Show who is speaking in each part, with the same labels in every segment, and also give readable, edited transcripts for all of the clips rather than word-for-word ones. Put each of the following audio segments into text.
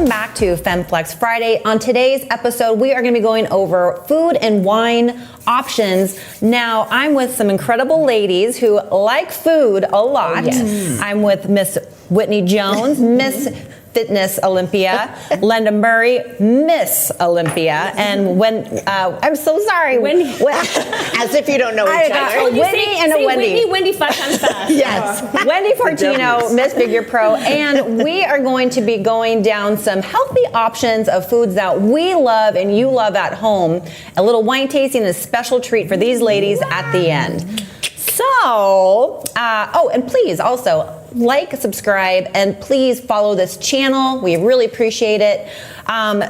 Speaker 1: welcome back to FemFlex Friday. On today's episode, we are going to be going over food and wine options. Now, I'm with some incredible ladies who like food a lot.
Speaker 2: Oh, yes.
Speaker 1: I'm with Miss Whitney Jones, Miss Fitness Olympia, Lenda Murray, Miss Olympia, and I'm so sorry,
Speaker 2: Wendy.
Speaker 3: As if you don't know each other.
Speaker 1: Whitney and a Wendy.
Speaker 2: Wendy 5 times fast.
Speaker 3: Yes.
Speaker 1: Wendy Fortino, Miss Figure Pro, and we are going to be going down some healthy options of foods that we love and you love at home. A little wine tasting and a special treat for these ladies at the end. So, and please also like, subscribe, and please follow this channel. We really appreciate it.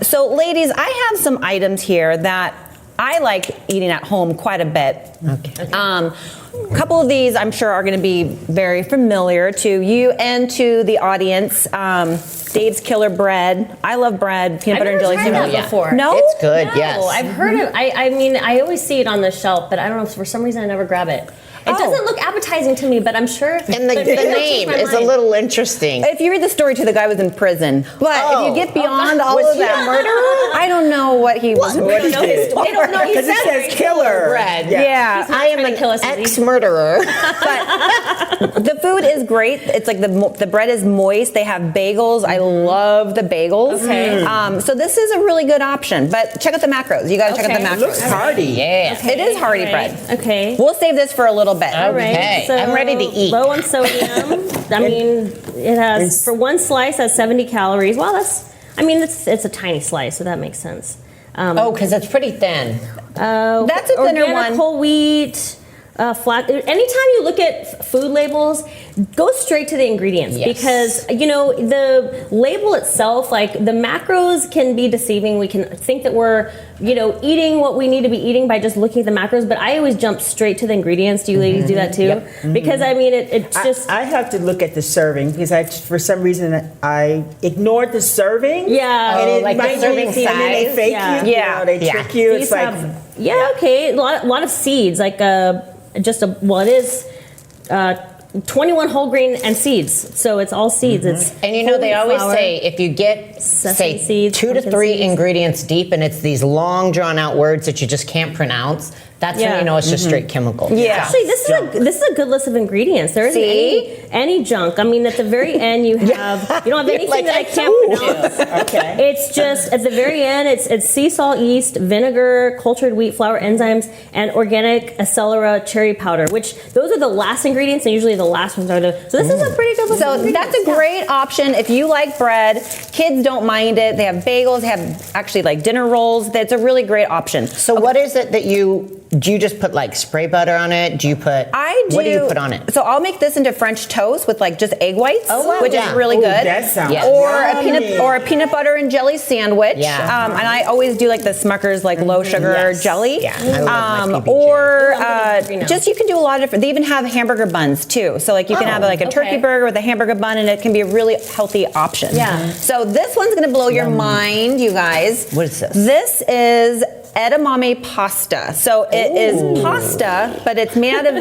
Speaker 1: So, ladies, I have some items here that I like eating at home quite a bit.
Speaker 3: Okay.
Speaker 1: A couple of these I'm sure are going to be very familiar to you and to the audience. Dave's Killer Bread. I love bread, peanut butter and jelly sandwich.
Speaker 2: Before.
Speaker 1: No?
Speaker 3: It's good,
Speaker 2: No,
Speaker 3: yes.
Speaker 2: I've heard it. I mean, I always see it on the shelf, but I don't know, for some reason I never grab it. It doesn't look appetizing to me, but I'm sure.
Speaker 3: And the name is a little interesting.
Speaker 1: If you read the story too, the guy was in prison. But if you get beyond all
Speaker 3: was
Speaker 1: of
Speaker 3: he
Speaker 1: that,
Speaker 3: a murderer?
Speaker 1: I don't know what he was.
Speaker 3: What he did.
Speaker 2: I don't know.
Speaker 3: Because it says killer bread.
Speaker 1: Yeah.
Speaker 3: I am
Speaker 2: trying to kill us,
Speaker 3: an
Speaker 2: is he?
Speaker 3: ex-murderer.
Speaker 1: But the food is great. It's like the bread is moist. They have bagels. I love the bagels.
Speaker 2: Okay.
Speaker 1: So this is a really good option. But check out the macros. You got to check out the macros.
Speaker 3: It looks hearty. Yeah.
Speaker 1: It is hearty
Speaker 2: All
Speaker 1: bread.
Speaker 2: right. Okay.
Speaker 1: We'll save this for a little bit.
Speaker 2: All right.
Speaker 3: Okay.
Speaker 2: So
Speaker 3: I'm ready to eat.
Speaker 2: Low on sodium. I mean, it has, for one slice, has 70 calories. Well, it's a tiny slice, so that makes sense.
Speaker 3: Because it's pretty thin.
Speaker 1: That's a thinner
Speaker 2: organic
Speaker 1: one.
Speaker 2: Whole wheat, flat. Anytime you look at food labels, go straight to the ingredients,
Speaker 3: Yes.
Speaker 2: because the label itself, like the macros, can be deceiving. We can think that we're eating what we need to be eating by just looking at the macros, but I always jump straight to the ingredients. Do you ladies do that too?
Speaker 3: Yep.
Speaker 2: Because I mean, it's just
Speaker 4: I have to look at the serving because for some reason I ignored the serving.
Speaker 2: Yeah.
Speaker 4: and it
Speaker 3: like the
Speaker 4: might be-
Speaker 3: serving
Speaker 4: and then they
Speaker 3: size?
Speaker 4: fake
Speaker 2: Yeah.
Speaker 4: you.
Speaker 1: Yeah.
Speaker 4: They trick you.
Speaker 2: These
Speaker 4: It's like
Speaker 2: have, okay, a lot of seeds, like it is 21 whole grain and seeds, so it's all seeds. It's
Speaker 3: And they
Speaker 2: whole wheat
Speaker 3: always
Speaker 2: flour.
Speaker 3: say if you get,
Speaker 2: Sesame
Speaker 3: say,
Speaker 2: seeds,
Speaker 3: 2 to
Speaker 2: pumpkin
Speaker 3: 3
Speaker 2: seeds.
Speaker 3: ingredients deep and it's these long drawn out words that you just can't pronounce, that's when
Speaker 2: Yeah.
Speaker 3: you know it's just straight chemical.
Speaker 1: Yeah.
Speaker 2: Actually, this is a good list of ingredients. There isn't any junk. I mean, at the very end, you don't have anything
Speaker 3: Like,
Speaker 2: that I can't pronounce.
Speaker 4: okay.
Speaker 2: It's just at the very end. It's sea salt, yeast, vinegar, cultured wheat flour, enzymes, and organic acelera cherry powder. Which those are the last ingredients, and usually the last ones are the. So this is a pretty good list.
Speaker 1: So
Speaker 2: of ingredients.
Speaker 1: that's a great option if you like bread. Kids don't mind it. They have bagels. They have actually like dinner rolls. That's a really great option.
Speaker 3: So what is it that do you just put like spray butter on it? Do you put,
Speaker 1: I do.
Speaker 3: what do you put on it?
Speaker 1: So I'll make this into French toast with like just egg whites,
Speaker 3: Oh, wow.
Speaker 1: which
Speaker 3: Yeah.
Speaker 1: is really
Speaker 4: Ooh,
Speaker 1: good.
Speaker 4: that sounds
Speaker 1: or
Speaker 4: yummy.
Speaker 1: a peanut butter and jelly sandwich.
Speaker 3: Yeah.
Speaker 1: And I always do like the Smucker's like low sugar
Speaker 3: Yes.
Speaker 1: jelly.
Speaker 3: Yeah, I love my PBJ.
Speaker 1: Or
Speaker 2: I love it.
Speaker 1: just you can do a lot of different. They even have hamburger buns too. So like you can have like a turkey
Speaker 2: okay.
Speaker 1: burger with a hamburger bun, and it can be a really healthy option.
Speaker 2: Yeah.
Speaker 1: So this one's gonna blow your mind, you guys.
Speaker 3: What is this?
Speaker 1: This is edamame pasta. So it is pasta, but it's made out of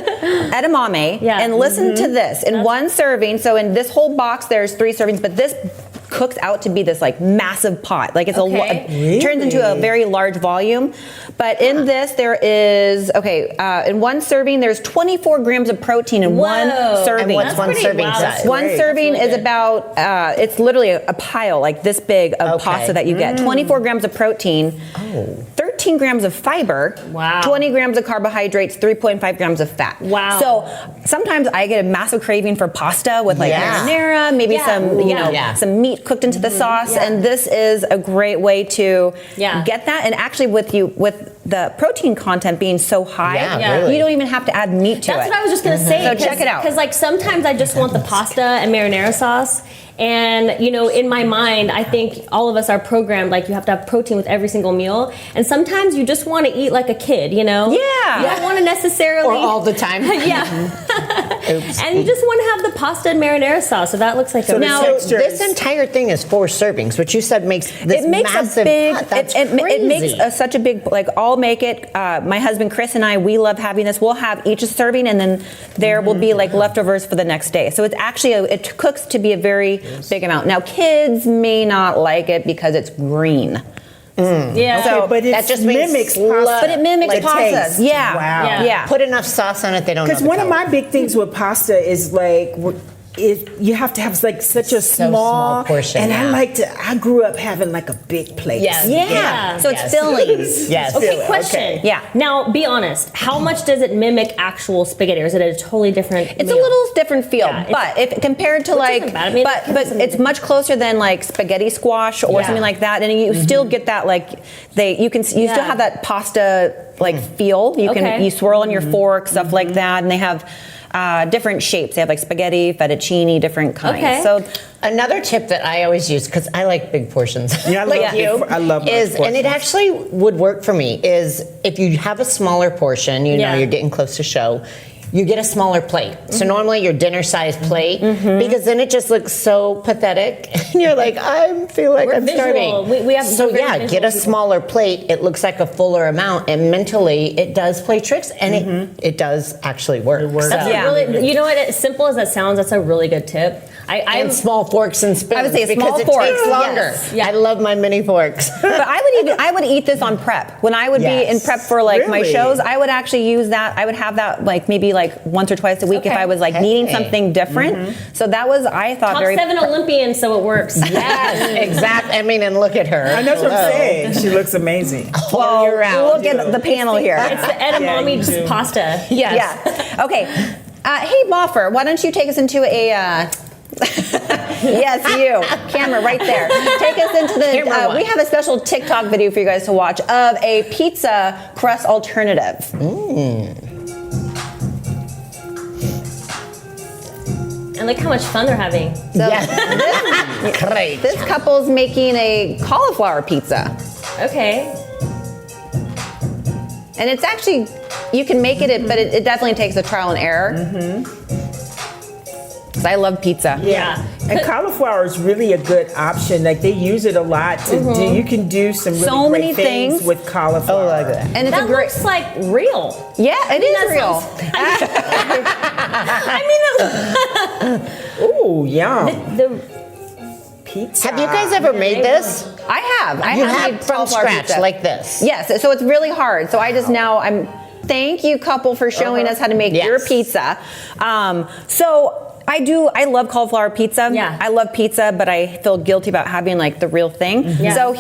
Speaker 1: edamame.
Speaker 2: Yeah.
Speaker 1: And listen to this. In one serving, so in this whole box there's 3 servings, but this cooks out to be this like massive pot. Like it's it turns into a very large volume. But in this there is, in one serving there's 24 grams of protein in one serving.
Speaker 3: And what's one serving size?
Speaker 1: One
Speaker 4: great.
Speaker 1: serving
Speaker 2: That's really
Speaker 1: is
Speaker 2: good.
Speaker 1: about, it's literally a pile like this big of
Speaker 3: Okay.
Speaker 1: pasta that you get. 24 grams of protein, 13 grams of fiber,
Speaker 2: Wow.
Speaker 1: 20 grams of carbohydrates, 3.5 grams of fat.
Speaker 2: Wow.
Speaker 1: So sometimes I get a massive craving for pasta with like
Speaker 3: Yeah.
Speaker 1: marinara, maybe
Speaker 2: Yeah.
Speaker 1: some,
Speaker 3: Yeah.
Speaker 1: some meat cooked into the sauce.
Speaker 2: Yeah.
Speaker 1: And this is a great way to
Speaker 2: Yeah.
Speaker 1: get that. And actually with the protein content being so high,
Speaker 3: Yeah, really.
Speaker 1: you don't even have to add meat to
Speaker 2: That's
Speaker 1: it.
Speaker 2: what I was just gonna say.
Speaker 1: So check it out.
Speaker 2: Because like sometimes I just want the pasta and marinara sauce. And in my mind, I think all of us are programmed like you have to have protein with every single meal. And sometimes you just want to eat like a kid,
Speaker 1: Yeah.
Speaker 2: You don't want to necessarily.
Speaker 3: Or all the time.
Speaker 2: Yeah.
Speaker 3: Oops.
Speaker 2: And you just want to have the pasta and marinara sauce. So that looks like
Speaker 4: So
Speaker 2: a
Speaker 4: now-
Speaker 3: So
Speaker 4: texture
Speaker 3: this
Speaker 4: is-
Speaker 3: entire thing is 4 servings, which you said makes this
Speaker 1: It makes
Speaker 3: massive
Speaker 1: a big.
Speaker 3: pot. That's
Speaker 1: it makes
Speaker 3: crazy.
Speaker 1: such a big. Like all all make it. My husband Chris and I, we love having this. We'll have each a serving, and then there will be like leftovers for the next day. So it's actually it cooks to be a very big amount. Now kids may not like it because it's green.
Speaker 2: Yeah.
Speaker 1: So
Speaker 4: but
Speaker 3: that just
Speaker 4: mimics
Speaker 3: makes
Speaker 4: pasta.
Speaker 1: But it mimics
Speaker 3: Like
Speaker 1: pasta.
Speaker 4: taste.
Speaker 1: Yeah.
Speaker 4: Wow.
Speaker 1: Yeah.
Speaker 3: Put enough sauce on it, they don't know.
Speaker 4: Because one of my big things with pasta is like, you have to have like such a
Speaker 3: small portion,
Speaker 4: and
Speaker 3: yeah.
Speaker 4: I grew up having like a big plate.
Speaker 2: Yes.
Speaker 1: Yeah. So it's
Speaker 3: Yes.
Speaker 1: fillings.
Speaker 3: Yes.
Speaker 2: Okay, question.
Speaker 4: Okay.
Speaker 1: Yeah.
Speaker 2: Now, be honest. How much does it mimic actual spaghetti, or is it a totally different?
Speaker 1: It's
Speaker 2: meal?
Speaker 1: a little different feel,
Speaker 2: Yeah,
Speaker 1: but if compared to like,
Speaker 2: isn't bad. I mean,
Speaker 1: but it's much closer than like spaghetti squash or
Speaker 2: Yeah.
Speaker 1: something like that, and you still get that like you still have that pasta like feel. You can
Speaker 2: Okay.
Speaker 1: you swirl on your fork, stuff like that, and they have different shapes. They have like spaghetti, fettuccine, different kinds.
Speaker 2: Okay.
Speaker 1: So
Speaker 3: Another tip that I always use, because I like big portions,
Speaker 4: Yeah, I
Speaker 3: like
Speaker 4: love
Speaker 3: you,
Speaker 4: I love large
Speaker 3: is, and it
Speaker 4: portions.
Speaker 3: actually would work for me, is if you have a smaller portion, you know
Speaker 2: Yeah.
Speaker 3: you're getting close to show, you get a smaller plate. So normally your dinner size plate, because then it just looks so pathetic. And you're like, I feel like
Speaker 2: We're
Speaker 3: I'm
Speaker 2: visual.
Speaker 3: starving.
Speaker 2: We have
Speaker 3: so
Speaker 2: very
Speaker 3: yeah,
Speaker 2: visual
Speaker 3: get a
Speaker 2: people.
Speaker 3: smaller plate. It looks like a fuller amount, and mentally it does play tricks, and it does actually work. It
Speaker 4: works.
Speaker 2: That's
Speaker 1: Yeah.
Speaker 2: a really, you know what? As simple as that sounds, that's a really good tip.
Speaker 3: And small forks and spoons.
Speaker 1: I would say
Speaker 3: because
Speaker 1: small
Speaker 3: it
Speaker 1: forks,
Speaker 3: takes longer.
Speaker 1: yes.
Speaker 2: Yeah.
Speaker 3: I love my mini forks.
Speaker 1: But I would eat this on prep. When I would be in
Speaker 3: Yes.
Speaker 1: prep for like my
Speaker 4: Really?
Speaker 1: shows, I would actually use that. I would have that like maybe like once or twice a week if
Speaker 2: Okay.
Speaker 1: I was like needing
Speaker 3: Hey.
Speaker 1: something different. So that was, I thought,
Speaker 2: top
Speaker 1: very
Speaker 2: 7 Olympian, so it works.
Speaker 3: Yes, exactly. I mean, and look at her.
Speaker 4: I know what I'm
Speaker 3: Hello.
Speaker 4: saying. She looks amazing.
Speaker 3: All year round.
Speaker 1: Look at the panel here.
Speaker 2: It's the edamame
Speaker 4: you do.
Speaker 2: pasta.
Speaker 3: Yes.
Speaker 1: Yeah. Okay. Hey, Boffer, why don't you take us into a. Yes, you. Camera right there. Take us into
Speaker 3: Camera one.
Speaker 1: we have a special TikTok video for you guys to watch of a pizza crust alternative.
Speaker 2: And look how much fun they're having.
Speaker 1: So
Speaker 3: Yes. Great.
Speaker 1: this couple's making a cauliflower pizza.
Speaker 2: Okay.
Speaker 1: And it's actually, you can make it, but it definitely takes a trial and error. Because I love pizza.
Speaker 2: Yeah.
Speaker 4: And cauliflower is really a good option. Like they use it a lot to do. You can do some really
Speaker 1: So
Speaker 4: great
Speaker 1: many
Speaker 4: things
Speaker 1: things.
Speaker 4: with cauliflower.
Speaker 3: Oh, like that.
Speaker 1: And it's
Speaker 2: That
Speaker 1: a great.
Speaker 2: looks like real.
Speaker 1: Yeah, it is
Speaker 2: that
Speaker 1: real.
Speaker 4: Ooh, yum.
Speaker 2: The
Speaker 4: Pizza.
Speaker 3: Have you guys ever made this?
Speaker 1: I have. I
Speaker 3: You
Speaker 1: have
Speaker 3: have
Speaker 1: made
Speaker 3: from
Speaker 1: cauliflower
Speaker 3: scratch
Speaker 1: pizza.
Speaker 3: like this.
Speaker 1: Yes, so it's really hard. So I just now thank you couple for showing us how to make
Speaker 3: Yes.
Speaker 1: your pizza. So I love cauliflower pizza.
Speaker 2: Yeah.
Speaker 1: I love pizza, but I feel guilty about having like the real thing.
Speaker 2: Yeah.
Speaker 1: So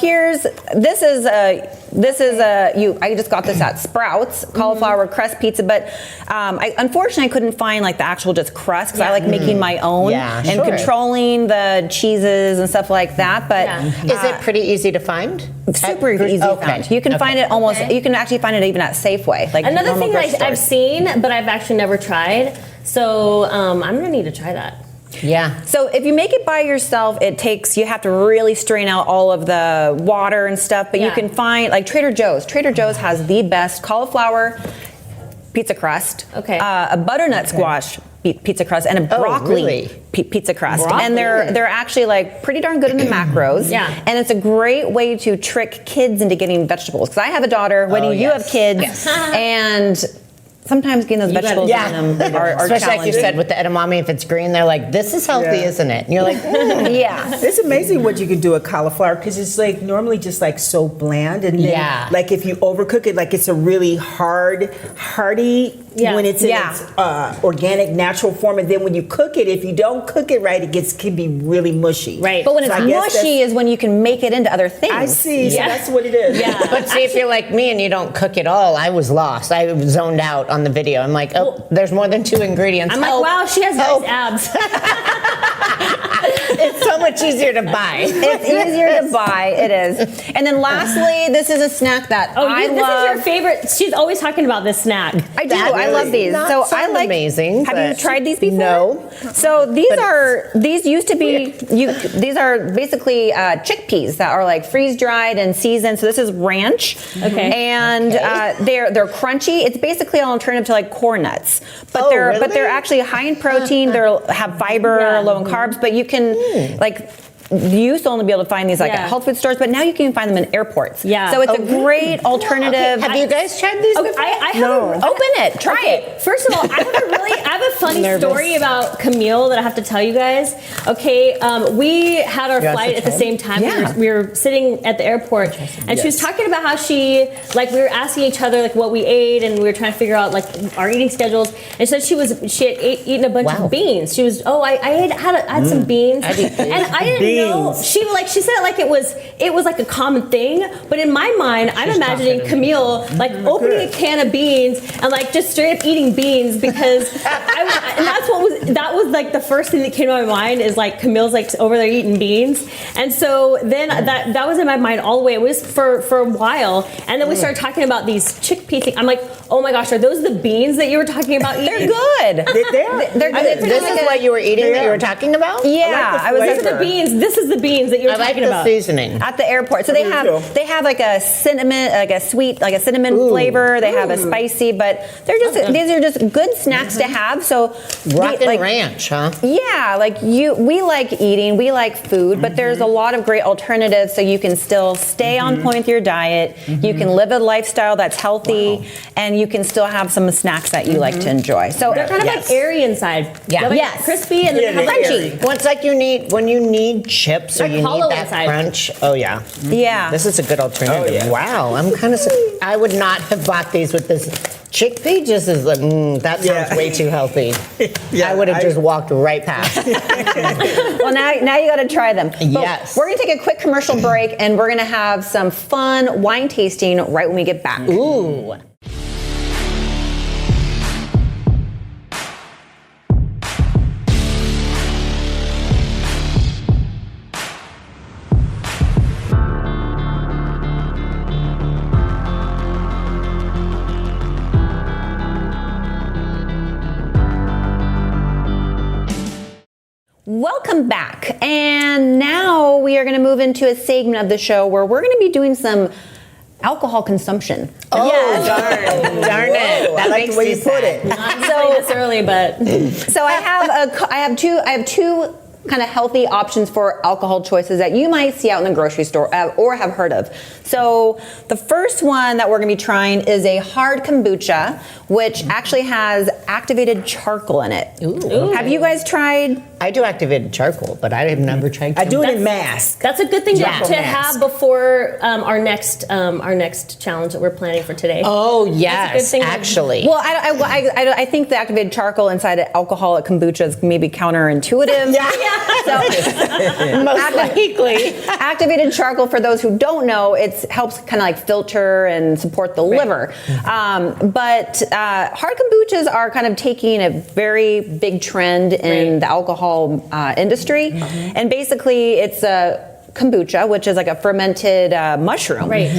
Speaker 1: I just got this at Sprouts, cauliflower crust pizza, but unfortunately I couldn't find like the actual just crust because I like making my own
Speaker 3: Yeah,
Speaker 1: and
Speaker 3: sure.
Speaker 1: controlling the cheeses and stuff like that. But
Speaker 2: Yeah.
Speaker 3: Is it pretty easy to find?
Speaker 1: super easy to find. You can find it almost.
Speaker 2: Okay.
Speaker 1: You can actually find it even at Safeway. Like
Speaker 2: Another
Speaker 1: normal
Speaker 2: thing
Speaker 1: grocery
Speaker 2: that I've
Speaker 1: stores.
Speaker 2: seen, but I've actually never tried. So I'm gonna need to try that.
Speaker 3: Yeah.
Speaker 1: So if you make it by yourself, you have to really strain out all of the water and stuff. But you
Speaker 2: Yeah.
Speaker 1: can find like Trader Joe's. Trader Joe's has the best cauliflower pizza crust.
Speaker 2: Okay.
Speaker 1: A butternut squash pizza crust and a broccoli
Speaker 3: really?
Speaker 1: pizza crust.
Speaker 2: Broccoli.
Speaker 1: And they're actually like pretty darn good in the macros.
Speaker 2: Yeah.
Speaker 1: And it's a great way to trick kids into getting vegetables. Because I have a daughter. Whitney, you
Speaker 3: yes.
Speaker 1: have kids.
Speaker 3: Yes.
Speaker 1: And sometimes getting those vegetables in them are
Speaker 3: Especially like you
Speaker 1: challenging.
Speaker 3: said with the edamame, if it's green, they're like, this is healthy,
Speaker 4: Yeah.
Speaker 3: isn't it? And you're like,
Speaker 1: Yeah.
Speaker 4: It's amazing what you can do with cauliflower because it's like normally just like so bland, and then
Speaker 3: Yeah.
Speaker 4: like if you overcook it, like it's a really hearty
Speaker 2: Yeah.
Speaker 4: when it's in
Speaker 1: Yeah.
Speaker 4: its organic, natural form, and then when you cook it, if you don't cook it right, can be really mushy.
Speaker 2: Right.
Speaker 1: But when it's
Speaker 4: So I guess
Speaker 1: mushy is when you can make it into other things.
Speaker 4: I see. So
Speaker 2: Yeah.
Speaker 4: that's what it is.
Speaker 2: Yeah.
Speaker 3: but see, if you're like me and you don't cook at all, I was lost. I was zoned out on the video. I'm like, there's more than 2 ingredients.
Speaker 2: I'm like,
Speaker 3: Help.
Speaker 2: wow, she has
Speaker 3: Help.
Speaker 2: nice abs.
Speaker 3: It's so much easier to buy.
Speaker 1: It's easier to buy. It is. And then lastly, this is a snack that I
Speaker 2: this
Speaker 1: love.
Speaker 2: is your favorite. She's always talking about this snack.
Speaker 1: I do.
Speaker 3: That
Speaker 1: I love these.
Speaker 3: not
Speaker 1: So I
Speaker 3: sound
Speaker 1: like.
Speaker 3: amazing,
Speaker 1: Have you
Speaker 3: but-
Speaker 1: tried these before?
Speaker 3: No.
Speaker 1: So these used to be. These are basically chickpeas that are like freeze dried and seasoned. So this is ranch.
Speaker 2: Okay.
Speaker 1: And they're crunchy. It's basically an alternative to like corn nuts, but
Speaker 3: Oh,
Speaker 1: they're
Speaker 3: really?
Speaker 1: actually high in protein. They have fiber,
Speaker 2: Yeah.
Speaker 1: low in carbs. But you can like. you used to only be able to find these like at
Speaker 2: Yeah.
Speaker 1: health food stores, but now you can find them in airports.
Speaker 2: Yeah.
Speaker 1: So it's
Speaker 2: Oh,
Speaker 1: a great alternative.
Speaker 3: Have you guys tried these before?
Speaker 2: I have
Speaker 4: No.
Speaker 1: Open it. Try it.
Speaker 2: First of all, I have a funny
Speaker 3: Nervous.
Speaker 2: story about Camille that I have to tell you guys. Okay, we had our
Speaker 3: You want
Speaker 2: flight
Speaker 3: to
Speaker 2: at the
Speaker 3: try?
Speaker 2: same time.
Speaker 1: Yeah.
Speaker 2: We were sitting at the airport, and she was talking about how she we were asking each other like what we ate, and we were trying to figure out like our eating schedules. And she said she had eaten a bunch
Speaker 3: Wow.
Speaker 2: of beans. She was I had some beans,
Speaker 3: I'd eat beans.
Speaker 2: and I didn't know
Speaker 4: Beans.
Speaker 2: she said it like it was like a common thing, but in my mind, I'm imagining Camille like opening a can of beans and like just straight up eating beans because and that was like the first thing that came to my mind is like Camille's like over there eating beans, and so then that was in my mind all the way. It was for a while, and then we started talking about these chickpea things. I'm like, oh my gosh, are those the beans that you were talking about eating?
Speaker 1: They're good.
Speaker 4: They're
Speaker 1: good.
Speaker 3: This is what you were eating that you were talking about?
Speaker 1: Yeah, I was
Speaker 2: This is the beans. This is the beans that you were
Speaker 3: I like
Speaker 2: talking
Speaker 3: the
Speaker 2: about.
Speaker 3: seasoning.
Speaker 1: at the airport. So
Speaker 4: Me too.
Speaker 1: they have like a cinnamon, like a sweet, like a cinnamon flavor. They have a spicy, but these are just good snacks to have. So
Speaker 3: Rockin' Ranch, huh?
Speaker 1: yeah, we like eating, we like food, but there's a lot of great alternatives so you can still stay on point with your diet. You can live a lifestyle that's healthy, and you can still have some snacks that you like to enjoy. So
Speaker 2: They're kind of like airy inside.
Speaker 3: Yeah.
Speaker 2: They're like
Speaker 1: Yes.
Speaker 2: crispy and then
Speaker 4: Yeah,
Speaker 2: they have
Speaker 4: they're
Speaker 2: like
Speaker 4: airy.
Speaker 3: Well, it's like when you need chips or
Speaker 2: Like
Speaker 3: you need
Speaker 2: hollow
Speaker 3: that
Speaker 2: inside.
Speaker 3: crunch. Oh yeah.
Speaker 1: yeah.
Speaker 3: This is a good alternative.
Speaker 4: Oh, yeah.
Speaker 3: Wow, I'm kind of. I would not have bought these with this chickpea. Just as like, that sounds
Speaker 4: Yeah.
Speaker 3: way too healthy.
Speaker 4: Yeah,
Speaker 3: I would have just walked right past.
Speaker 1: Well, now you got to try them. But
Speaker 3: Yes.
Speaker 1: We're going to take a quick commercial break, and we're going to have some fun wine tasting right when we get back.
Speaker 3: Ooh.
Speaker 1: Welcome back. And now we are going to move into a segment of the show where we're going to be doing some alcohol consumption.
Speaker 3: Oh,
Speaker 4: Darn.
Speaker 3: darn it!
Speaker 4: Whoa,
Speaker 3: That
Speaker 4: I like
Speaker 3: makes
Speaker 4: the way
Speaker 3: me
Speaker 4: you put
Speaker 3: sad.
Speaker 4: it.
Speaker 2: I'm saying this early, but
Speaker 1: So I have two kind of healthy options for alcohol choices that you might see out in the grocery store or have heard of. So the first one that we're going to be trying is a hard kombucha, which actually has activated charcoal in it.
Speaker 3: Ooh.
Speaker 1: Have you guys tried?
Speaker 3: I do activated charcoal, but I have never tried.
Speaker 4: I do it
Speaker 3: kombucha.
Speaker 4: in mask.
Speaker 2: that's a good thing
Speaker 3: Yeah.
Speaker 2: to have before our next challenge that we're planning for today.
Speaker 3: Oh
Speaker 2: That's a
Speaker 3: yes,
Speaker 2: good thing.
Speaker 3: actually.
Speaker 1: Well, I think the activated charcoal inside an alcoholic kombucha is maybe counterintuitive. So
Speaker 3: Most likely.
Speaker 1: activated charcoal, for those who don't know, it helps kind of like filter and support the liver. But hard kombuchas are kind of taking a very big trend in the alcohol industry. And basically it's a kombucha, which is like a fermented mushroom.
Speaker 2: Right.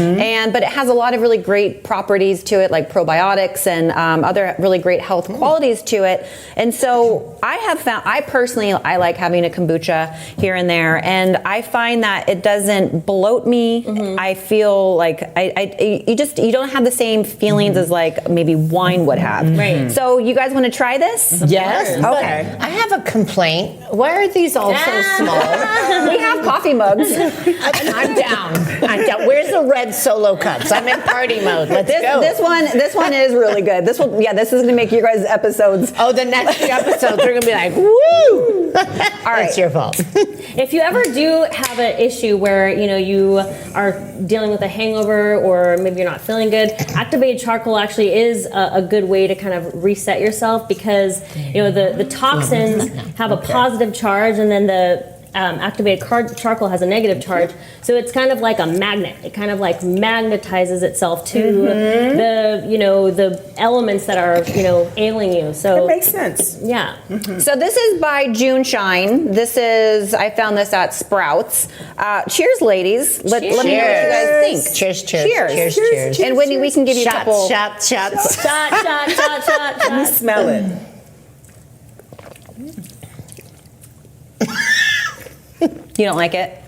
Speaker 1: But it has a lot of really great properties to it, like probiotics and other really great health qualities to it. And so I personally like having a kombucha here and there, and I find that it doesn't bloat me. I feel like you don't have the same feelings as like maybe wine would have.
Speaker 2: Right.
Speaker 1: So you guys want to try this?
Speaker 3: Yes. but
Speaker 1: Okay.
Speaker 3: I have a complaint. Why are these all so small?
Speaker 1: We have coffee mugs.
Speaker 3: I'm down. Where's the red solo cups? I'm in party mode. Let's go.
Speaker 1: This one is really good. This is going to make you guys episodes.
Speaker 3: Oh, the next few episodes are gonna be like, woo! All right, it's your fault.
Speaker 2: If you ever do have an issue where you are dealing with a hangover or maybe you're not feeling good, activated charcoal actually is a good way to kind of reset yourself because the toxins have a positive charge and then the activated charcoal has a negative charge, so it's kind of like a magnet. It kind of like magnetizes itself to the elements that are ailing you. So
Speaker 4: It makes sense.
Speaker 2: yeah.
Speaker 1: So this is by June Shine. I found this at Sprouts. Cheers, ladies. Let me know what you guys think.
Speaker 3: Cheers, cheers,
Speaker 1: Cheers.
Speaker 3: cheers.
Speaker 1: And Whitney, we can give you a couple.
Speaker 3: Shots.
Speaker 2: Shot.
Speaker 4: Let me smell it.
Speaker 1: You don't like it?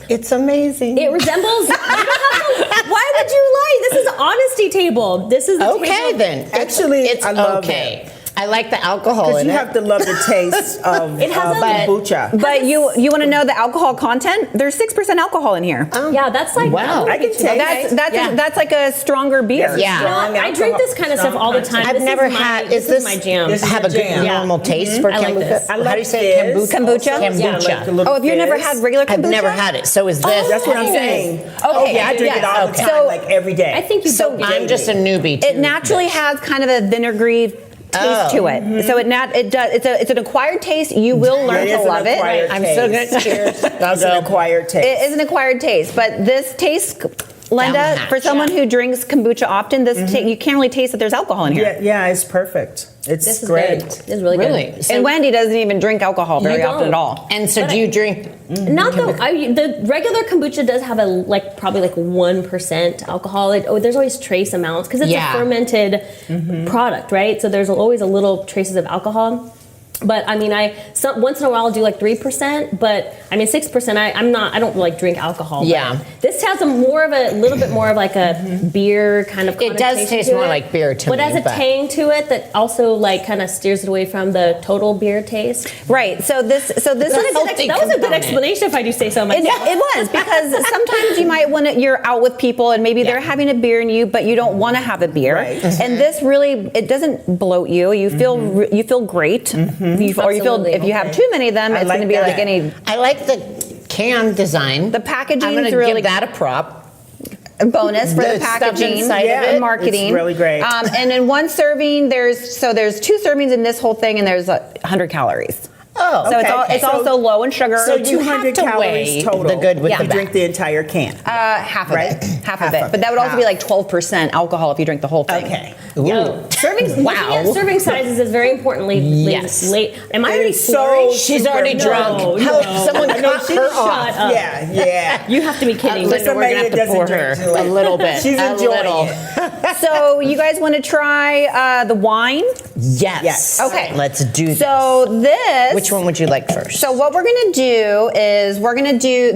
Speaker 3: It's amazing.
Speaker 2: It resembles. Why would you lie? This is honesty table. This is the
Speaker 3: Okay
Speaker 2: table.
Speaker 3: then.
Speaker 4: Actually,
Speaker 3: it's
Speaker 4: I love
Speaker 3: okay.
Speaker 4: it.
Speaker 3: I like the alcohol
Speaker 4: Because
Speaker 3: in
Speaker 4: you
Speaker 3: it.
Speaker 4: have to love the taste of
Speaker 2: It has a-
Speaker 4: kombucha.
Speaker 1: But you want to know the alcohol content? There's 6% alcohol in here.
Speaker 2: Yeah, that's like
Speaker 3: Wow.
Speaker 4: I can taste
Speaker 1: That's like a stronger beer.
Speaker 3: Yeah.
Speaker 4: Strong
Speaker 2: I drink this kind of stuff all the
Speaker 4: strong
Speaker 2: time.
Speaker 3: I've
Speaker 2: This
Speaker 3: never
Speaker 2: is my,
Speaker 3: had.
Speaker 2: This is my jam.
Speaker 4: This is
Speaker 3: have
Speaker 4: your
Speaker 3: a good
Speaker 4: jam.
Speaker 3: normal taste for
Speaker 2: I like
Speaker 3: kombucha?
Speaker 2: this.
Speaker 4: I
Speaker 3: How
Speaker 4: like
Speaker 3: do you say
Speaker 4: fizz.
Speaker 1: Kombucha?
Speaker 4: Also. Yeah, I
Speaker 3: Kombucha.
Speaker 4: like a little
Speaker 1: Oh, have you never
Speaker 4: fizz.
Speaker 1: had regular kombucha?
Speaker 3: I've never had it. So is this?
Speaker 4: That's what I'm saying.
Speaker 1: Okay,
Speaker 4: Oh, yeah, I drink it all the
Speaker 1: yes.
Speaker 4: time,
Speaker 1: So-
Speaker 4: like every day.
Speaker 2: I think you
Speaker 1: So
Speaker 2: both get
Speaker 3: I'm
Speaker 2: it.
Speaker 3: just a newbie.
Speaker 1: It
Speaker 3: to
Speaker 1: naturally
Speaker 3: this.
Speaker 1: has kind of a vinegary taste to it. So it does. It's an acquired taste. You will learn
Speaker 4: It
Speaker 1: to
Speaker 4: is an
Speaker 1: love it.
Speaker 4: acquired
Speaker 3: I'm so
Speaker 4: taste.
Speaker 3: good. Cheers. I'll
Speaker 4: It's an
Speaker 3: go.
Speaker 4: acquired taste.
Speaker 1: It is an acquired taste, but this tastes,
Speaker 3: Down
Speaker 1: Lenda,
Speaker 3: the hatch.
Speaker 1: for someone who drinks kombucha often, you can't really taste that there's alcohol in here.
Speaker 4: Yeah, it's perfect. It's
Speaker 2: This is
Speaker 4: great.
Speaker 2: good. This is really
Speaker 3: Really?
Speaker 2: good.
Speaker 3: So-
Speaker 1: And Wendy doesn't even drink alcohol very
Speaker 2: You
Speaker 1: often at
Speaker 2: don't.
Speaker 1: all.
Speaker 3: And so do you drink?
Speaker 2: Not the the regular kombucha does have probably 1% alcohol. There's always trace amounts because it's
Speaker 3: Yeah.
Speaker 2: a fermented product, right? So there's always a little traces of alcohol. But I mean, once in a while I'll do 3%, but I mean 6%. I don't like drink alcohol.
Speaker 3: Yeah.
Speaker 2: But this has a little bit more of like a beer kind of.
Speaker 3: It does
Speaker 2: connotation
Speaker 3: taste
Speaker 2: to
Speaker 3: more
Speaker 2: it,
Speaker 3: like beer to
Speaker 2: but
Speaker 3: me,
Speaker 2: has a
Speaker 3: but-
Speaker 2: tang to it that also kind of steers it away from the total beer taste.
Speaker 1: Right. So this is
Speaker 3: healthy
Speaker 2: That was a good
Speaker 3: component.
Speaker 2: explanation, if I do say so myself.
Speaker 1: It was because sometimes you might want to. You're out with people and maybe they're having a beer but you don't want to have a beer.
Speaker 4: Right.
Speaker 1: And this really it doesn't bloat you. You feel you feel great. Or you feel
Speaker 2: Absolutely.
Speaker 1: if you have too many of them,
Speaker 4: I
Speaker 1: it's
Speaker 4: like
Speaker 1: going to be
Speaker 4: that.
Speaker 1: like any
Speaker 3: I like the can design.
Speaker 1: The packaging
Speaker 3: I'm gonna
Speaker 1: is really
Speaker 3: give that a prop.
Speaker 1: bonus for
Speaker 3: The
Speaker 1: the
Speaker 3: stuff
Speaker 1: packaging
Speaker 3: inside
Speaker 4: of it,
Speaker 1: and marketing.
Speaker 4: it's really great.
Speaker 1: And in one serving, there's 2 servings in this whole thing, and there's 100 calories.
Speaker 3: Oh,
Speaker 1: So
Speaker 4: Okay.
Speaker 1: it's
Speaker 4: So-
Speaker 1: also low in sugar.
Speaker 4: So
Speaker 3: you have
Speaker 4: 200
Speaker 3: to
Speaker 4: calories
Speaker 3: weigh
Speaker 4: total.
Speaker 3: the good with
Speaker 1: the
Speaker 4: You
Speaker 3: bad.
Speaker 4: drink the entire can.
Speaker 1: half of
Speaker 4: Right?
Speaker 1: it. Half
Speaker 4: Half
Speaker 1: of it.
Speaker 4: of
Speaker 1: But
Speaker 4: it.
Speaker 1: that would also be
Speaker 4: Half.
Speaker 1: like 12% alcohol if you drink the whole thing.
Speaker 4: Okay.
Speaker 2: Servings,
Speaker 3: Wow.
Speaker 2: looking at serving sizes is very importantly
Speaker 3: Yes.
Speaker 2: late. Am I
Speaker 4: It
Speaker 2: already
Speaker 4: is so
Speaker 2: slurring?
Speaker 3: She's already
Speaker 4: No,
Speaker 3: drunk.
Speaker 2: no.
Speaker 3: How someone cut her off.
Speaker 2: Shut up.
Speaker 4: Yeah.
Speaker 2: You have to be kidding.
Speaker 3: Linda, we're
Speaker 4: somebody
Speaker 3: gonna have
Speaker 4: that
Speaker 3: to
Speaker 4: doesn't
Speaker 3: pour
Speaker 4: drink
Speaker 3: her
Speaker 4: too late.
Speaker 3: a little bit.
Speaker 4: She's
Speaker 3: a
Speaker 4: enjoying
Speaker 3: little.
Speaker 4: it.
Speaker 1: So you guys want to try the wine?
Speaker 3: Yes.
Speaker 4: Yes.
Speaker 1: Okay.
Speaker 3: Let's do this.
Speaker 1: So this.
Speaker 3: Which one would you like first?
Speaker 1: So what we're gonna do is we're gonna do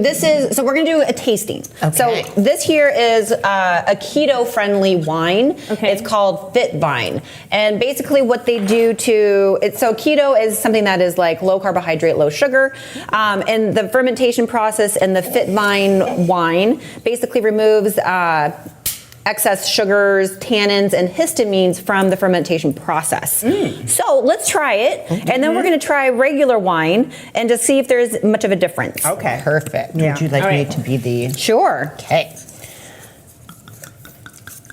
Speaker 1: a tasting.
Speaker 3: Okay.
Speaker 1: So this here is a keto friendly wine.
Speaker 2: Okay.
Speaker 1: It's called Fit Vine, and basically what they do to it. So keto is something that is like low carbohydrate, low sugar, and the fermentation process and the Fit Vine wine basically removes. Excess sugars, tannins, and histamines from the fermentation process. So let's try it, and then we're going to try regular wine and to see if there's much of a difference.
Speaker 4: Okay.
Speaker 3: Perfect.
Speaker 4: Yeah.
Speaker 3: Would you like
Speaker 2: All
Speaker 3: me
Speaker 2: right.
Speaker 3: to be the?
Speaker 1: Sure.
Speaker 3: Okay.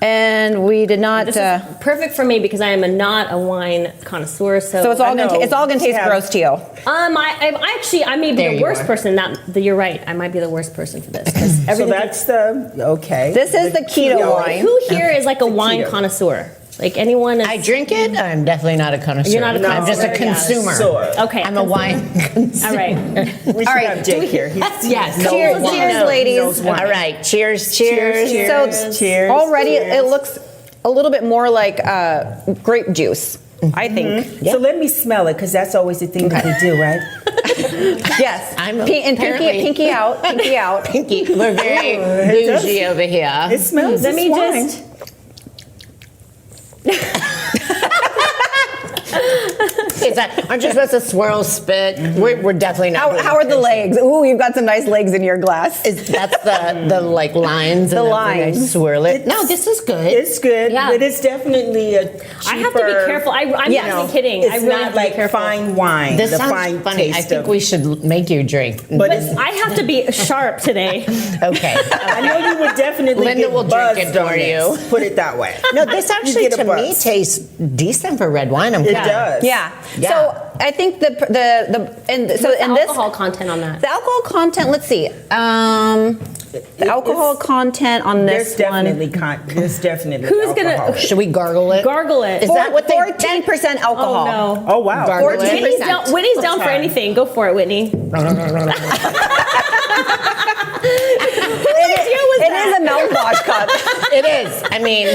Speaker 1: And we did not.
Speaker 2: This is perfect for me because I am not a wine connoisseur. So
Speaker 1: so it's all
Speaker 4: I know.
Speaker 1: gonna taste
Speaker 4: Yeah.
Speaker 1: gross to you.
Speaker 2: I may be
Speaker 3: There
Speaker 2: the
Speaker 3: you
Speaker 2: worst
Speaker 3: are.
Speaker 2: person. You're right. I might be the worst person for this. 'Cause
Speaker 4: So
Speaker 2: everything.
Speaker 4: that's okay.
Speaker 1: This is the keto wine.
Speaker 2: Who here is like a wine
Speaker 4: keto.
Speaker 2: connoisseur? Like anyone?
Speaker 3: I drink it. I'm definitely not a connoisseur.
Speaker 2: You're not a
Speaker 3: I'm just a
Speaker 2: connoisseur,
Speaker 3: consumer.
Speaker 4: Sure.
Speaker 2: Okay.
Speaker 3: I'm a wine consumer.
Speaker 2: All right.
Speaker 4: We should
Speaker 1: All right,
Speaker 4: have Jake here.
Speaker 3: Yes.
Speaker 4: knows
Speaker 1: Cheers,
Speaker 4: wine.
Speaker 1: cheers, ladies.
Speaker 4: Knows wine.
Speaker 3: All right. Cheers. Cheers.
Speaker 1: So
Speaker 4: Cheers.
Speaker 1: already
Speaker 4: Cheers.
Speaker 1: it looks a little bit more like grape juice. I think.
Speaker 4: So let me smell it, because that's always the thing that we do, right?
Speaker 1: Yes.
Speaker 3: I'm
Speaker 1: and
Speaker 3: apparently-
Speaker 1: pinky out. Pinky out.
Speaker 3: Pinky. We're very
Speaker 4: It does.
Speaker 3: bougie over here.
Speaker 4: It smells.
Speaker 2: Let me
Speaker 4: wine.
Speaker 2: just.
Speaker 3: Aren't you supposed to swirl spit? We're definitely not. doing
Speaker 1: How are the
Speaker 3: this.
Speaker 1: legs? Ooh, you've got some nice legs in your glass.
Speaker 3: That's the like lines.
Speaker 1: The
Speaker 3: and then
Speaker 1: lines.
Speaker 3: I swirl it. No, this is good.
Speaker 4: It's good,
Speaker 2: Yeah.
Speaker 4: but it's definitely a cheaper.
Speaker 2: I have to be careful. I'm
Speaker 1: Yeah.
Speaker 2: not even kidding.
Speaker 4: It's
Speaker 2: I really
Speaker 4: not
Speaker 2: have to be
Speaker 4: like
Speaker 2: careful.
Speaker 4: fine wine.
Speaker 3: This
Speaker 4: the
Speaker 3: sounds
Speaker 4: fine
Speaker 3: funny. I
Speaker 4: taste
Speaker 3: think
Speaker 4: of-
Speaker 3: we should make you drink.
Speaker 4: But
Speaker 2: But
Speaker 4: it's,
Speaker 2: I have to be sharp today.
Speaker 3: Okay.
Speaker 4: I know you would definitely
Speaker 3: Linda
Speaker 4: get
Speaker 3: will drink it
Speaker 4: buzzed
Speaker 3: for
Speaker 4: on this.
Speaker 3: you.
Speaker 4: Put it that way.
Speaker 3: No, this
Speaker 4: You
Speaker 3: actually
Speaker 4: get a
Speaker 3: to me
Speaker 4: buzz.
Speaker 3: tastes decent for red wine. I'm
Speaker 4: It
Speaker 3: glad.
Speaker 4: does.
Speaker 1: Yeah.
Speaker 3: Yeah.
Speaker 1: So I think so
Speaker 2: What's
Speaker 1: in
Speaker 2: the
Speaker 1: this
Speaker 2: alcohol content on that?
Speaker 1: the alcohol content. Let's see. The alcohol content on this
Speaker 4: There's
Speaker 1: one.
Speaker 4: there's definitely.
Speaker 2: Who's gonna-
Speaker 4: alcohol.
Speaker 3: Should we gargle it?
Speaker 2: Gargle it.
Speaker 3: Is that what they?
Speaker 1: 14% alcohol?
Speaker 2: Oh no.
Speaker 4: Oh wow.
Speaker 3: Gargle it.
Speaker 2: Whitney's
Speaker 1: 14%.
Speaker 2: down, Whitney's down for
Speaker 4: Okay.
Speaker 2: anything. Go for it, Whitney.
Speaker 1: It is a mouthwash cup.
Speaker 3: It is. I mean,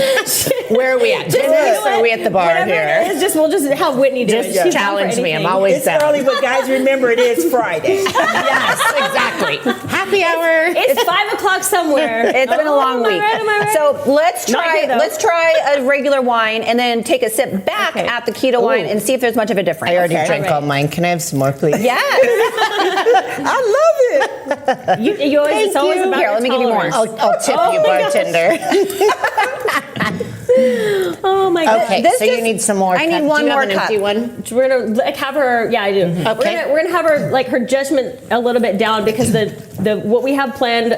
Speaker 3: where are we at? Dennis, or are we at the bar
Speaker 2: Whatever
Speaker 3: here?
Speaker 2: it is, we'll just have Whitney do it.
Speaker 3: Just
Speaker 2: She's down for
Speaker 3: challenge me. I'm
Speaker 2: anything.
Speaker 3: always
Speaker 4: It's
Speaker 3: down.
Speaker 4: early, but guys, remember it is Friday.
Speaker 3: Yes, exactly. Exactly. Happy hour.
Speaker 2: It's 5 o'clock somewhere.
Speaker 1: It's been a long week.
Speaker 2: Am I right?
Speaker 1: So let's
Speaker 2: Not here, though.
Speaker 1: try a regular wine and then take a sip back at the keto wine and see if there's much of a difference.
Speaker 3: I already drank all mine. Can I have some more, please?
Speaker 1: Yes.
Speaker 4: I love it.
Speaker 2: You always, it's always about
Speaker 1: Here, let me give you more.
Speaker 2: tolerance.
Speaker 3: I'll tip you, bartender.
Speaker 2: Oh my god.
Speaker 3: Okay,
Speaker 1: This
Speaker 3: so you
Speaker 1: just-
Speaker 3: need some more.
Speaker 1: I need
Speaker 3: cup.
Speaker 1: one
Speaker 3: Do you
Speaker 1: more
Speaker 3: have an empty
Speaker 1: cup.
Speaker 3: one?
Speaker 2: We're gonna like have her. Yeah, I do.
Speaker 3: Okay.
Speaker 2: We're gonna have her like her judgment a little bit down because the what we have planned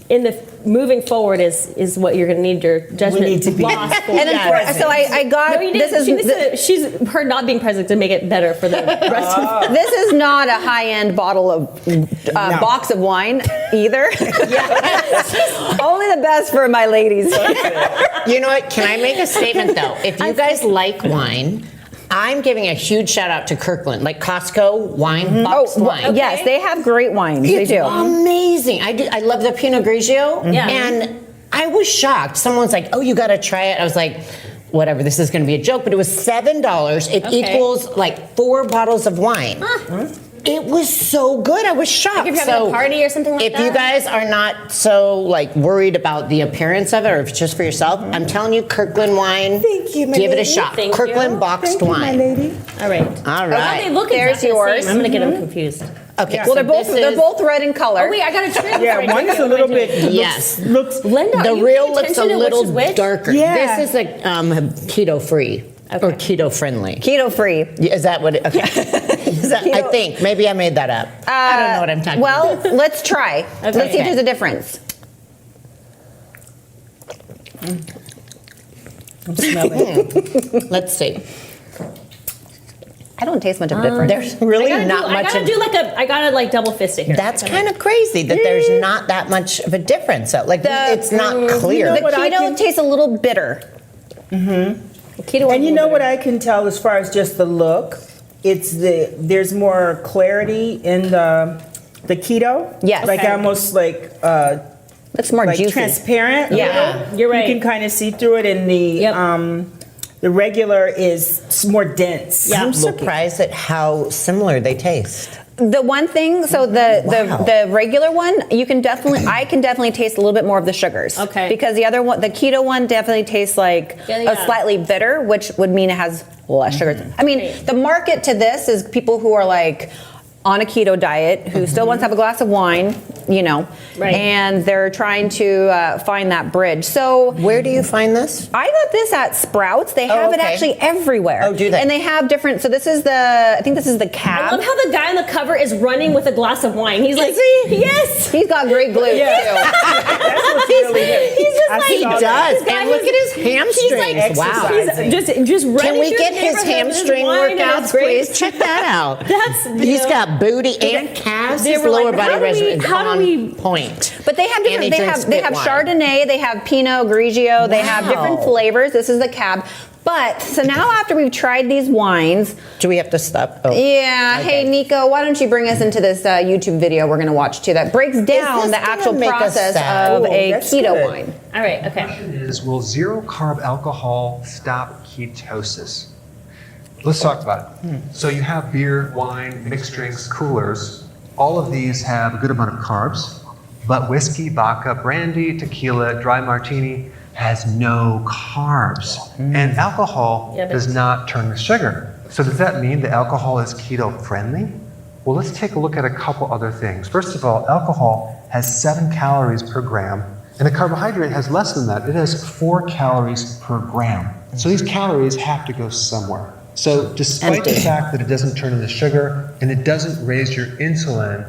Speaker 2: in the moving forward is what you're gonna need your judgment
Speaker 4: need to be-
Speaker 2: lost for.
Speaker 1: And then so I got
Speaker 2: No, you
Speaker 1: this
Speaker 2: didn't.
Speaker 1: is
Speaker 2: She's her not being present to make it better for the rest of
Speaker 1: this is not a high-end bottle of box of wine either. Only the best for my ladies.
Speaker 3: You know what? Can I make a statement though? If you guys like wine, I'm giving a huge shout out to Kirkland, like Costco wine, boxed wine.
Speaker 1: Yes, they have great wines.
Speaker 3: It's
Speaker 1: They do.
Speaker 3: amazing. I love the Pinot Grigio.
Speaker 2: Yeah.
Speaker 3: And I was shocked. Someone's like, "Oh, you got to try it." I was like, "Whatever. This is going to be a joke." But it was $7. It
Speaker 2: Okay.
Speaker 3: equals like 4 bottles of wine. It was so good. I was shocked.
Speaker 2: Like if you're having a party or something like
Speaker 3: if
Speaker 2: that?
Speaker 3: you guys are not so like worried about the appearance of it, or if it's just for yourself, I'm telling you, Kirkland wine.
Speaker 4: Thank you, my
Speaker 3: Give it a
Speaker 4: lady.
Speaker 3: shot.
Speaker 2: Thank
Speaker 3: Kirkland
Speaker 2: you.
Speaker 3: boxed
Speaker 4: Thank you, my
Speaker 3: wine.
Speaker 4: lady.
Speaker 2: All right.
Speaker 3: All
Speaker 2: Oh,
Speaker 3: right.
Speaker 2: they look
Speaker 1: There's
Speaker 2: exactly the
Speaker 1: yours.
Speaker 2: same. I'm gonna get them confused.
Speaker 3: Okay.
Speaker 1: Well,
Speaker 3: so
Speaker 1: they're both
Speaker 3: this
Speaker 1: they're
Speaker 3: is-
Speaker 1: both red in color.
Speaker 2: Oh wait, I gotta try.
Speaker 4: Yeah, one is a little bit.
Speaker 3: Yes.
Speaker 4: Looks
Speaker 2: Linda, are
Speaker 3: The
Speaker 2: you
Speaker 3: real
Speaker 2: paying
Speaker 3: looks a
Speaker 2: attention to which
Speaker 3: little
Speaker 2: is which?
Speaker 3: darker.
Speaker 4: Yeah.
Speaker 3: This is like keto free or keto friendly.
Speaker 1: Keto free.
Speaker 3: Is that what? Okay. Is that, I think maybe I made that up. I don't know what I'm talking
Speaker 1: Well,
Speaker 3: about.
Speaker 1: let's try. Let's see
Speaker 3: Okay.
Speaker 1: if there's a difference.
Speaker 4: I'm smelling.
Speaker 3: Let's see.
Speaker 1: I don't taste much of a difference.
Speaker 3: There's really not
Speaker 2: I
Speaker 3: much.
Speaker 2: gotta
Speaker 3: Of,
Speaker 2: do like a. I gotta like double fist it here.
Speaker 3: that's kind of crazy that there's not that much of a difference. So, like it's not clear.
Speaker 4: You know
Speaker 1: The
Speaker 4: what I
Speaker 1: keto
Speaker 4: can-
Speaker 1: tastes a little bitter.
Speaker 2: Keto
Speaker 4: And you know
Speaker 2: one
Speaker 4: what I can tell as far as just the look? It's there's more clarity in the keto.
Speaker 1: Yes.
Speaker 4: Like
Speaker 1: Okay.
Speaker 4: almost like
Speaker 1: Looks more juicy.
Speaker 4: transparent. a
Speaker 1: Yeah.
Speaker 4: little.
Speaker 2: You're right.
Speaker 4: You can kind of see through it, and the regular is more dense.
Speaker 2: Yeah.
Speaker 3: I'm
Speaker 4: looking.
Speaker 3: surprised at how similar they taste.
Speaker 1: The one thing, so
Speaker 3: Wow.
Speaker 1: the regular one, I can definitely taste a little bit more of the sugars.
Speaker 2: Okay.
Speaker 1: Because the other one, the keto one, definitely tastes like
Speaker 2: Yeah.
Speaker 1: a slightly bitter, which would mean it has less sugars. I mean,
Speaker 2: Right.
Speaker 1: the market to this is people who are like on a keto diet, who still wants to have a glass of wine,
Speaker 2: Right.
Speaker 1: and they're trying to find that bridge. So
Speaker 3: Where do you find this?
Speaker 1: I got this at Sprouts. They have it
Speaker 3: okay.
Speaker 1: actually everywhere.
Speaker 3: Oh, do they?
Speaker 1: And they have different. So this is I think this is the cab.
Speaker 2: I love how the guy on the cover is running with a glass of wine. He's like,
Speaker 3: he?
Speaker 2: yes.
Speaker 1: He's got great glutes too.
Speaker 4: That's what's really good.
Speaker 2: He's just
Speaker 4: I
Speaker 2: like
Speaker 4: saw
Speaker 3: He
Speaker 4: that.
Speaker 3: does.
Speaker 2: This guy
Speaker 3: And look
Speaker 2: is-
Speaker 3: at his hamstrings.
Speaker 2: He's
Speaker 3: Wow.
Speaker 4: exercising.
Speaker 2: He's just running
Speaker 3: Can we
Speaker 2: through
Speaker 3: get
Speaker 2: the
Speaker 3: his
Speaker 2: neighborhood with
Speaker 3: hamstring
Speaker 2: wine and
Speaker 3: workouts,
Speaker 2: his grapes.
Speaker 3: please? Check that out.
Speaker 2: That's
Speaker 3: He's got booty and calves.
Speaker 2: They
Speaker 3: His
Speaker 2: were like,
Speaker 3: lower body
Speaker 2: how do we-
Speaker 3: regimen is
Speaker 2: how do
Speaker 3: on
Speaker 2: we-
Speaker 3: point.
Speaker 1: But they have
Speaker 3: And
Speaker 1: different.
Speaker 3: he
Speaker 1: They
Speaker 3: drinks
Speaker 1: have
Speaker 3: spit wine.
Speaker 1: Chardonnay. They have Pinot Grigio. They have different
Speaker 3: Wow.
Speaker 1: flavors. This is the cab. But so now after we've tried these wines,
Speaker 3: Do we have to stop? Oh.
Speaker 1: yeah.
Speaker 3: Okay.
Speaker 1: Hey Nico, why don't you bring us into this YouTube video we're going to watch too that breaks down
Speaker 3: this
Speaker 1: the
Speaker 3: gonna
Speaker 1: actual
Speaker 3: make us
Speaker 1: process
Speaker 3: sad?
Speaker 1: of
Speaker 4: Ooh,
Speaker 1: a
Speaker 4: that's
Speaker 1: keto
Speaker 4: good.
Speaker 1: wine.
Speaker 2: all right. Okay.
Speaker 5: Is will zero carb alcohol stop ketosis? Let's talk about it. So you have beer, wine, mixed drinks, coolers. All of these have a good amount of carbs, but whiskey, vodka, brandy, tequila, dry martini has no carbs. And alcohol
Speaker 2: Yeah, but-
Speaker 5: does not turn to sugar. So does that mean that alcohol is keto friendly? Well, let's take a look at a couple other things. First of all, alcohol has 7 calories per gram, and a carbohydrate has less than that. It has 4 calories per gram. So these calories have to go somewhere. So despite the fact that it doesn't turn into sugar and it doesn't raise your insulin,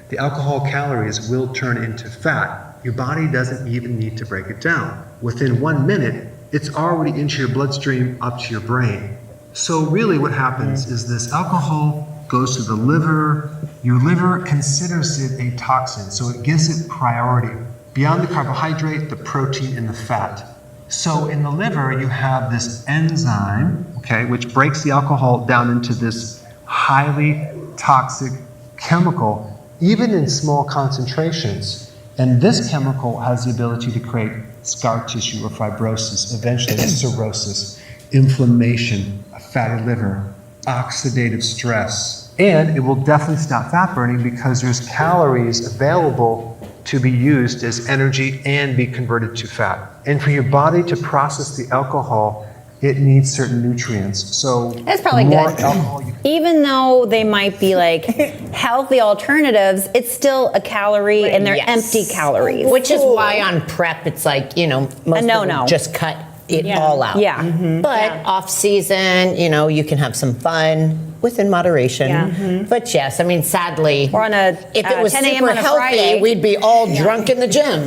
Speaker 5: the alcohol calories will turn into fat. Your body doesn't even need to break it down. Within 1 minute, it's already into your bloodstream up to your brain. So really what happens is this alcohol goes to the liver. Your liver considers it a toxin, so it gives it priority beyond the carbohydrate, the protein, and the fat. So in the liver, you have this enzyme, okay, which breaks the alcohol down into this highly toxic chemical, even in small concentrations. And this chemical has the ability to create scar tissue or fibrosis, eventually cirrhosis, inflammation, a fatty liver, oxidative stress, And it will definitely stop fat burning because there's calories available to be used as energy and be converted to fat. And for your body to process the alcohol, it needs certain nutrients. So
Speaker 1: That's probably
Speaker 5: the more
Speaker 1: good.
Speaker 5: alcohol you
Speaker 1: Even though they might be like healthy alternatives, it's still a calorie and they're
Speaker 3: Yes.
Speaker 1: empty calories.
Speaker 3: Which is why on prep it's like, most
Speaker 1: no,
Speaker 3: people
Speaker 1: no.
Speaker 3: just cut it
Speaker 2: Yeah.
Speaker 3: all out.
Speaker 1: Yeah.
Speaker 3: But off season, you can have some fun within moderation.
Speaker 2: Yeah.
Speaker 3: But yes, I mean, sadly,
Speaker 1: Or on a
Speaker 3: if it was
Speaker 1: 10 a.m.
Speaker 3: super
Speaker 1: on a
Speaker 3: healthy,
Speaker 1: Friday.
Speaker 3: we'd be all drunk in the gym.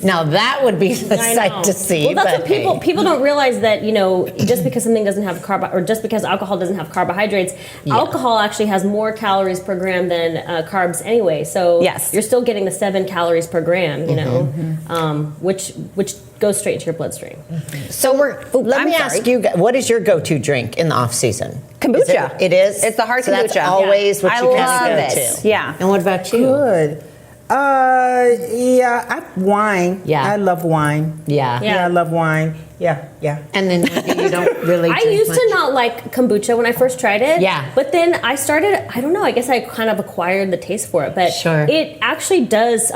Speaker 3: Now that would be the
Speaker 2: I
Speaker 3: sight
Speaker 2: know.
Speaker 3: to see.
Speaker 2: Well, that's
Speaker 3: but
Speaker 2: what people
Speaker 3: hey.
Speaker 2: people don't realize that just because something doesn't have or just because alcohol doesn't have carbohydrates, alcohol actually has more calories per gram than carbs anyway. So
Speaker 1: Yes.
Speaker 2: you're still getting the 7 calories per gram. Which goes straight into your bloodstream.
Speaker 3: So let
Speaker 1: I'm
Speaker 3: me
Speaker 1: sorry.
Speaker 3: ask you, what is your go-to drink in the off season?
Speaker 1: Kombucha.
Speaker 3: It is?
Speaker 1: It's the hard
Speaker 3: so
Speaker 1: kombucha.
Speaker 3: That's always what
Speaker 1: I
Speaker 3: you kind
Speaker 1: love
Speaker 3: of go
Speaker 1: it.
Speaker 3: to.
Speaker 1: Yeah.
Speaker 3: And what about you?
Speaker 4: Good. Wine.
Speaker 3: Yeah.
Speaker 4: I love wine.
Speaker 3: Yeah.
Speaker 4: Yeah, I love wine. Yeah.
Speaker 3: And then maybe you don't really
Speaker 2: I
Speaker 3: drink
Speaker 2: used
Speaker 3: much?
Speaker 2: to not like kombucha when I first tried it.
Speaker 3: Yeah.
Speaker 2: But then I started, I don't know, I guess I kind of acquired the taste for it. But
Speaker 3: Sure.
Speaker 2: it actually does,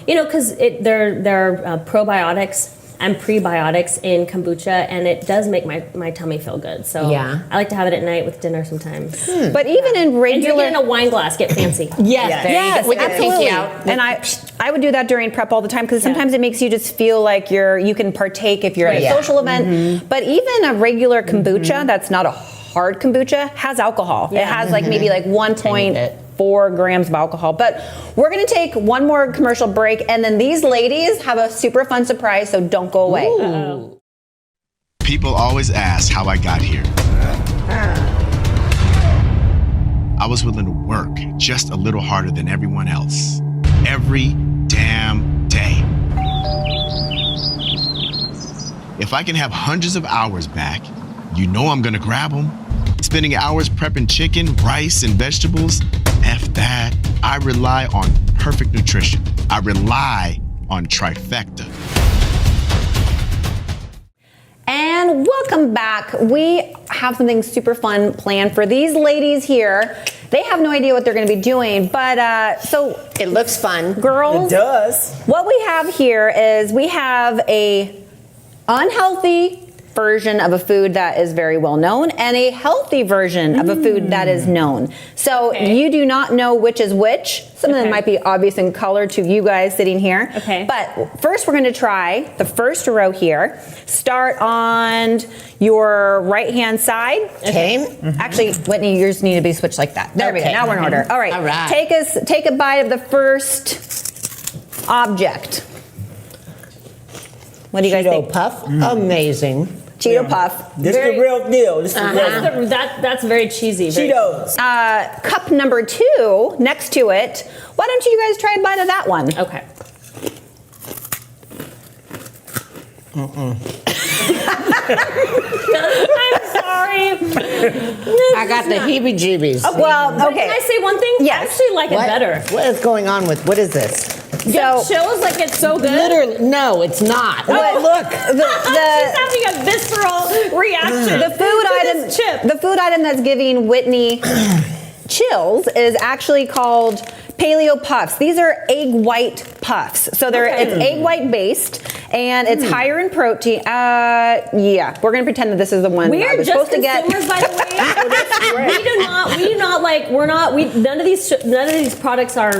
Speaker 2: because there are probiotics and prebiotics in kombucha, and it does make my tummy feel good. So
Speaker 3: Yeah.
Speaker 2: I like to have it at night with dinner sometimes.
Speaker 1: But even in
Speaker 2: And
Speaker 1: regular...
Speaker 2: drink it in a wine glass, get fancy.
Speaker 3: Yes,
Speaker 1: Yes,
Speaker 3: with the
Speaker 1: absolutely.
Speaker 3: pinky out.
Speaker 1: And I would do that during prep all the time because sometimes it makes you just feel like you can partake if you're at a
Speaker 3: Yeah.
Speaker 1: social event. But even a regular kombucha that's not a hard kombucha has alcohol. It has maybe 1.4 grams of alcohol. But we're going to take one more commercial break, and then these ladies have a super fun surprise, so don't go away.
Speaker 6: People always ask how I got here. I was willing to work just a little harder than everyone else. Every damn day. If I can have hundreds of hours back, I'm gonna grab them. Spending hours prepping chicken, rice, and vegetables, F that. I rely on perfect nutrition. I rely on Trifecta.
Speaker 1: And welcome back. We have something super fun planned for these ladies here. They have no idea what they're going to be doing, but so
Speaker 3: It looks fun.
Speaker 1: girls,
Speaker 4: It does.
Speaker 1: what we have here is we have a unhealthy version of a food that is very well known and a healthy version of a food that is known. So you do not know which is which. Some of them might be obvious in color to you guys sitting here.
Speaker 2: Okay.
Speaker 1: But first we're going to try the first row here. Start on your right-hand side.
Speaker 3: Okay.
Speaker 1: Actually, Whitney, yours need to be switched like that. There we go.
Speaker 3: Okay.
Speaker 1: Now we're in order. All right.
Speaker 3: All right.
Speaker 1: Take a bite of the first object. What do you guys
Speaker 3: Cheeto
Speaker 1: think?
Speaker 3: puff. Amazing.
Speaker 1: Cheeto puff.
Speaker 4: This is the real deal. This is the real deal.
Speaker 2: That's very cheesy. very-
Speaker 4: Cheetos.
Speaker 1: Cup number 2 next to it. Why don't you guys try a bite of that one?
Speaker 2: Okay. I'm sorry.
Speaker 3: I got the heebie-jeebies.
Speaker 1: Well,
Speaker 2: Can I
Speaker 1: okay.
Speaker 2: say one thing?
Speaker 1: Yes.
Speaker 2: I actually like it better.
Speaker 3: What is going on with, what is this?
Speaker 2: It chills like it's so good.
Speaker 3: Literally, no, it's not.
Speaker 1: But
Speaker 3: Look.
Speaker 2: She's having a visceral reaction.
Speaker 1: The food
Speaker 2: to
Speaker 1: item,
Speaker 2: this chip.
Speaker 1: the food item that's giving Whitney chills is actually called paleo puffs. These are egg white puffs. So it's egg white based and it's higher in protein. Yeah, we're gonna pretend that this is the one
Speaker 2: We
Speaker 1: I
Speaker 2: are
Speaker 1: was
Speaker 2: just
Speaker 1: supposed to get.
Speaker 2: consumers, by the way. we do not like. We're not. None of these products are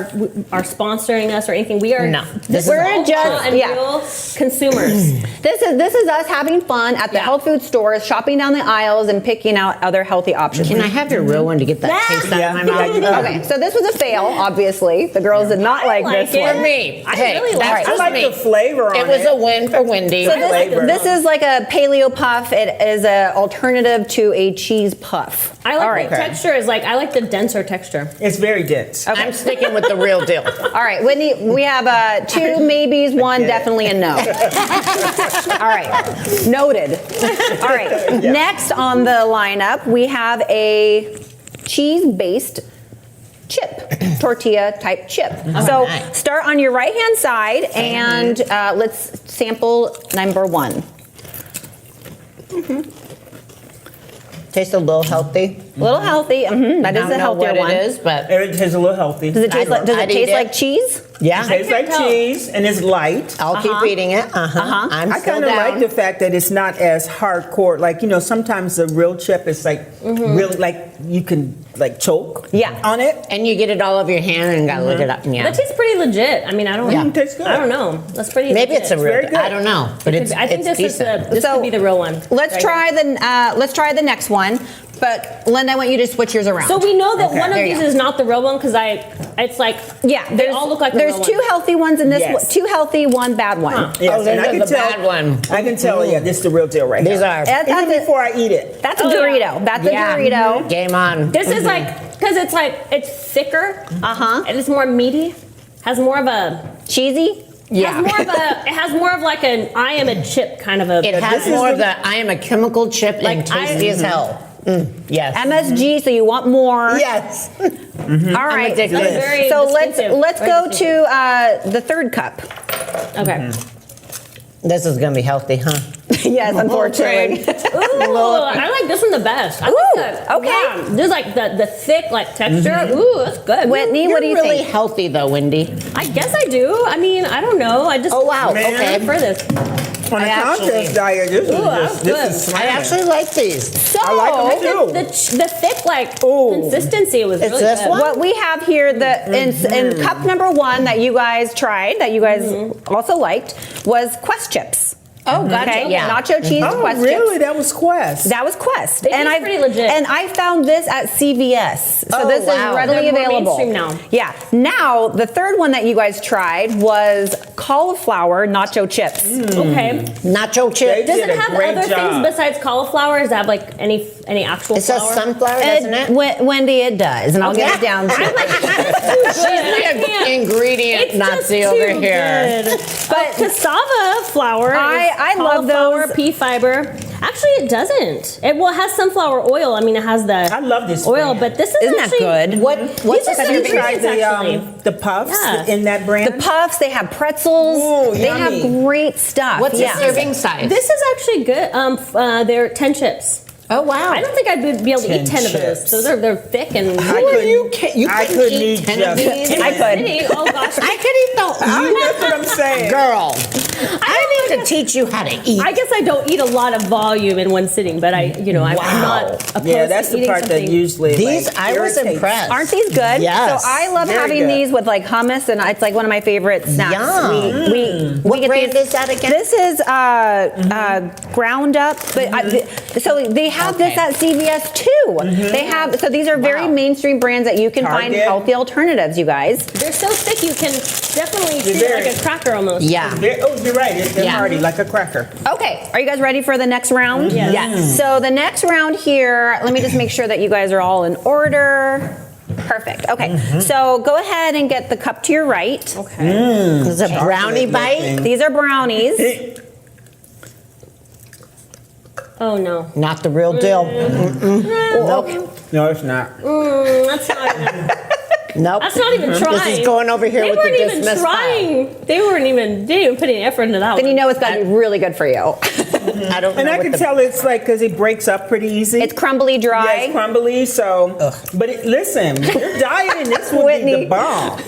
Speaker 2: sponsoring us or anything. We are.
Speaker 3: No.
Speaker 2: This
Speaker 1: We're
Speaker 2: is all
Speaker 1: just-
Speaker 2: raw and
Speaker 1: yeah.
Speaker 2: real consumers.
Speaker 1: This is us having fun at the health food stores, shopping down the aisles and picking out other healthy options.
Speaker 3: Can I have your real one to get that taste out of my mouth?
Speaker 1: Okay, so this was a fail, obviously. The girls did not like
Speaker 2: like
Speaker 1: this
Speaker 2: it.
Speaker 1: one.
Speaker 3: For me.
Speaker 2: I
Speaker 3: Hey,
Speaker 2: really like
Speaker 3: that's
Speaker 2: it.
Speaker 4: I
Speaker 3: just
Speaker 4: like
Speaker 3: me.
Speaker 4: the flavor on it.
Speaker 3: It was a win for Wendy.
Speaker 1: So
Speaker 4: flavor.
Speaker 1: this is like a paleo puff. It is an alternative to a cheese puff.
Speaker 2: I like
Speaker 1: All right.
Speaker 2: the texture. I like the denser texture.
Speaker 4: It's very dense.
Speaker 3: I'm sticking with the real deal.
Speaker 1: All right, Whitney, we have 2 maybes, 1 definitely a no. All right, noted. All right, next on the lineup, we have a cheese-based chip, tortilla type chip. So
Speaker 3: nice.
Speaker 1: start on your right-hand side and let's sample number 1.
Speaker 3: Tastes a little healthy.
Speaker 1: A little healthy. That is a healthier
Speaker 3: what
Speaker 1: one.
Speaker 3: it is, but
Speaker 4: It tastes a little healthy.
Speaker 1: Does it taste like? Does it
Speaker 3: I'd eat
Speaker 1: taste
Speaker 3: it.
Speaker 1: like cheese?
Speaker 3: yeah,
Speaker 4: It tastes like
Speaker 2: tell.
Speaker 4: cheese and it's light.
Speaker 3: I'll keep eating it. I'm
Speaker 4: I
Speaker 3: still
Speaker 4: kind of
Speaker 3: down.
Speaker 4: like the fact that it's not as hardcore. Like, you know, sometimes the real chip is like really like you can like choke
Speaker 1: Yeah.
Speaker 4: on it.
Speaker 3: And you get it all over your hand and gotta look it up. Yeah.
Speaker 2: That tastes pretty legit. I mean, I don't.
Speaker 3: Yeah.
Speaker 4: It tastes good.
Speaker 2: I don't know. That's pretty.
Speaker 3: Maybe
Speaker 2: legit.
Speaker 3: it's a real.
Speaker 4: very good.
Speaker 3: I don't know, but it's.
Speaker 2: I think
Speaker 3: it's
Speaker 2: this
Speaker 3: decent.
Speaker 2: this
Speaker 1: So,
Speaker 2: could be the real one.
Speaker 1: Let's
Speaker 2: Right
Speaker 1: try the next one. But Linda, I want you to switch yours around.
Speaker 2: So we know that
Speaker 4: Okay.
Speaker 2: one of
Speaker 1: There you
Speaker 2: these
Speaker 1: go.
Speaker 2: is not the real one because it's like
Speaker 1: yeah,
Speaker 2: they all look like the
Speaker 1: there's
Speaker 2: real
Speaker 1: two
Speaker 2: one.
Speaker 1: healthy ones in this
Speaker 4: Yes.
Speaker 1: one. Two healthy, one bad one.
Speaker 2: Huh.
Speaker 4: Yes,
Speaker 3: Oh,
Speaker 4: and I
Speaker 3: this
Speaker 4: can
Speaker 3: is the
Speaker 4: tell.
Speaker 3: bad one.
Speaker 4: I can tell. Yeah, this is the real deal right
Speaker 3: These
Speaker 4: here.
Speaker 3: are.
Speaker 1: That's
Speaker 4: Even
Speaker 1: a,
Speaker 4: before I eat it.
Speaker 1: that's a
Speaker 2: Oh,
Speaker 1: Dorito.
Speaker 2: yeah.
Speaker 1: That's
Speaker 3: Yeah.
Speaker 1: a Dorito.
Speaker 3: Game on.
Speaker 2: This is like because it's like it's thicker. And it's more meaty. Has more of a
Speaker 1: Cheesy.
Speaker 2: has more of a it has more of like an I am a chip kind of a.
Speaker 3: It has
Speaker 4: this is
Speaker 3: more
Speaker 4: the-
Speaker 3: of the I am a chemical chip
Speaker 2: Like,
Speaker 3: and tasty as hell. Yes.
Speaker 1: MSG. So you want more.
Speaker 3: Yes.
Speaker 1: All right.
Speaker 3: addicted.
Speaker 2: That's very
Speaker 1: So
Speaker 2: distinctive.
Speaker 1: let's
Speaker 2: Very
Speaker 1: go
Speaker 2: distinctive.
Speaker 1: to the third cup.
Speaker 2: Okay.
Speaker 3: This is gonna be healthy, huh?
Speaker 1: Yes, unfortunately.
Speaker 2: Ooh, I like this one the best. I
Speaker 1: Ooh,
Speaker 2: like that.
Speaker 1: okay.
Speaker 2: Yeah. There's like the thick like texture. Ooh, that's good.
Speaker 1: Whitney,
Speaker 3: You're
Speaker 1: what do you
Speaker 3: really
Speaker 1: think?
Speaker 3: healthy though, Wendy.
Speaker 2: I guess I do. I mean, I don't know. I just
Speaker 3: Oh wow.
Speaker 4: Man.
Speaker 3: Okay.
Speaker 2: for this.
Speaker 4: On a
Speaker 3: I actually-
Speaker 4: contest diet, this
Speaker 2: Ooh, that's
Speaker 4: is
Speaker 2: good.
Speaker 4: this is
Speaker 3: I
Speaker 4: slamming.
Speaker 3: actually like these.
Speaker 1: So
Speaker 4: I like them too.
Speaker 2: The thick like
Speaker 4: Ooh.
Speaker 2: consistency was
Speaker 3: It's
Speaker 2: really
Speaker 3: this
Speaker 2: good.
Speaker 3: one?
Speaker 1: what we have here, in cup number one that you guys tried, that you guys also liked, was Quest chips.
Speaker 2: Oh, gotcha.
Speaker 1: Okay,
Speaker 3: Yeah.
Speaker 1: nacho cheese
Speaker 4: Oh,
Speaker 1: Quest
Speaker 4: really?
Speaker 1: chips.
Speaker 4: That was Quest.
Speaker 1: That was Quest,
Speaker 2: They taste pretty legit.
Speaker 1: And I found this at CVS, so
Speaker 3: Oh,
Speaker 1: this
Speaker 3: wow.
Speaker 1: is readily
Speaker 2: They're more
Speaker 1: available.
Speaker 2: mainstream now.
Speaker 1: Yeah. Now the third one that you guys tried was cauliflower nacho chips.
Speaker 2: Okay.
Speaker 3: Nacho chip.
Speaker 2: Does
Speaker 4: did
Speaker 2: it
Speaker 4: a
Speaker 2: have
Speaker 4: great
Speaker 2: other
Speaker 4: job.
Speaker 2: things besides cauliflower? Does it have like any actual
Speaker 3: It says
Speaker 2: flour?
Speaker 3: sunflower, doesn't it?
Speaker 1: Wendy, it does, and I'll get it down. To
Speaker 2: I'm like, that's too good. I can't.
Speaker 3: Ingredient
Speaker 2: It's just
Speaker 3: Nazi
Speaker 2: too
Speaker 3: over here.
Speaker 2: good. But cassava flour.
Speaker 1: I
Speaker 2: is
Speaker 1: love
Speaker 2: cauliflower,
Speaker 1: those.
Speaker 2: pea fiber. Actually, it doesn't. It has sunflower oil. I mean, it has the
Speaker 4: I love this
Speaker 2: oil,
Speaker 4: brand.
Speaker 2: but this is
Speaker 1: Isn't that
Speaker 2: actually
Speaker 1: good?
Speaker 3: What's
Speaker 2: These
Speaker 3: the
Speaker 2: are
Speaker 4: Have you
Speaker 2: Ingredients,
Speaker 4: tried
Speaker 2: actually.
Speaker 4: the puffs
Speaker 2: Yeah.
Speaker 4: in that brand?
Speaker 1: The puffs, they have pretzels.
Speaker 4: Ooh,
Speaker 1: they
Speaker 4: yummy.
Speaker 1: have great stuff.
Speaker 3: What's
Speaker 1: yeah.
Speaker 3: the serving size?
Speaker 2: This is actually good. They're 10 chips.
Speaker 3: Oh wow.
Speaker 2: I don't think I'd be able to
Speaker 4: 10
Speaker 2: eat 10 of
Speaker 4: chips.
Speaker 2: those. They're thick and.
Speaker 4: I
Speaker 3: Who are
Speaker 4: couldn't-
Speaker 3: you? You
Speaker 4: I
Speaker 3: couldn't
Speaker 4: couldn't
Speaker 3: eat
Speaker 4: eat
Speaker 3: 10 of
Speaker 4: just-
Speaker 3: these?
Speaker 2: In
Speaker 1: I
Speaker 2: the
Speaker 1: could.
Speaker 2: city, oh gosh.
Speaker 3: I could eat the.
Speaker 4: That's what I'm saying.
Speaker 3: Girl, I need to teach you how to eat.
Speaker 2: I guess I don't eat a lot of volume in one sitting, but I'm
Speaker 3: Wow.
Speaker 2: not opposed
Speaker 4: Yeah, that's
Speaker 2: to
Speaker 4: the
Speaker 2: eating
Speaker 4: part
Speaker 2: something.
Speaker 4: that usually
Speaker 3: These
Speaker 4: like,
Speaker 3: I was
Speaker 4: irritates.
Speaker 3: impressed.
Speaker 1: Aren't these good?
Speaker 3: Yes.
Speaker 1: So I love
Speaker 4: Very
Speaker 1: having
Speaker 4: good.
Speaker 1: these with like hummus, and it's like one of my favorite snacks.
Speaker 3: Yum.
Speaker 1: We
Speaker 3: What
Speaker 1: get
Speaker 3: brand
Speaker 1: these.
Speaker 3: is that again?
Speaker 1: This is ground up, but so they have this
Speaker 3: Okay.
Speaker 1: at CVS too. They have so these are very
Speaker 3: Wow.
Speaker 1: mainstream brands that you can find
Speaker 4: Target.
Speaker 1: healthy alternatives. You guys.
Speaker 2: They're so thick you can definitely treat it
Speaker 4: very-
Speaker 2: like a cracker almost.
Speaker 3: Yeah.
Speaker 4: You're right. They're
Speaker 3: Yeah.
Speaker 4: hearty, like a cracker.
Speaker 1: Okay, are you guys ready for the next round?
Speaker 2: Yes.
Speaker 3: Yes.
Speaker 1: So the next round here, let me just make sure that you guys are all in order. Perfect. Okay, so go ahead and get the cup to your right.
Speaker 2: Okay.
Speaker 3: Is it brownie
Speaker 4: Chocolate
Speaker 3: bite?
Speaker 4: looking.
Speaker 1: These are brownies.
Speaker 2: Oh no.
Speaker 3: Not the real deal. Nope.
Speaker 4: No, it's not.
Speaker 2: That's not even.
Speaker 3: Nope.
Speaker 2: That's not even trying.
Speaker 3: This is going over here
Speaker 2: They
Speaker 3: with the
Speaker 2: weren't even
Speaker 3: dismissed
Speaker 2: trying. They didn't even put any effort into that
Speaker 1: Then
Speaker 2: one.
Speaker 1: you know it's got to be really good for you.
Speaker 3: I don't know.
Speaker 4: And I
Speaker 3: what
Speaker 4: can
Speaker 3: the-
Speaker 4: tell it's like because it breaks up pretty easy.
Speaker 1: It's crumbly
Speaker 4: Yeah,
Speaker 1: dry.
Speaker 4: it's crumbly. So, but listen, you're dieting. This would be
Speaker 1: Whitney.
Speaker 4: the bomb.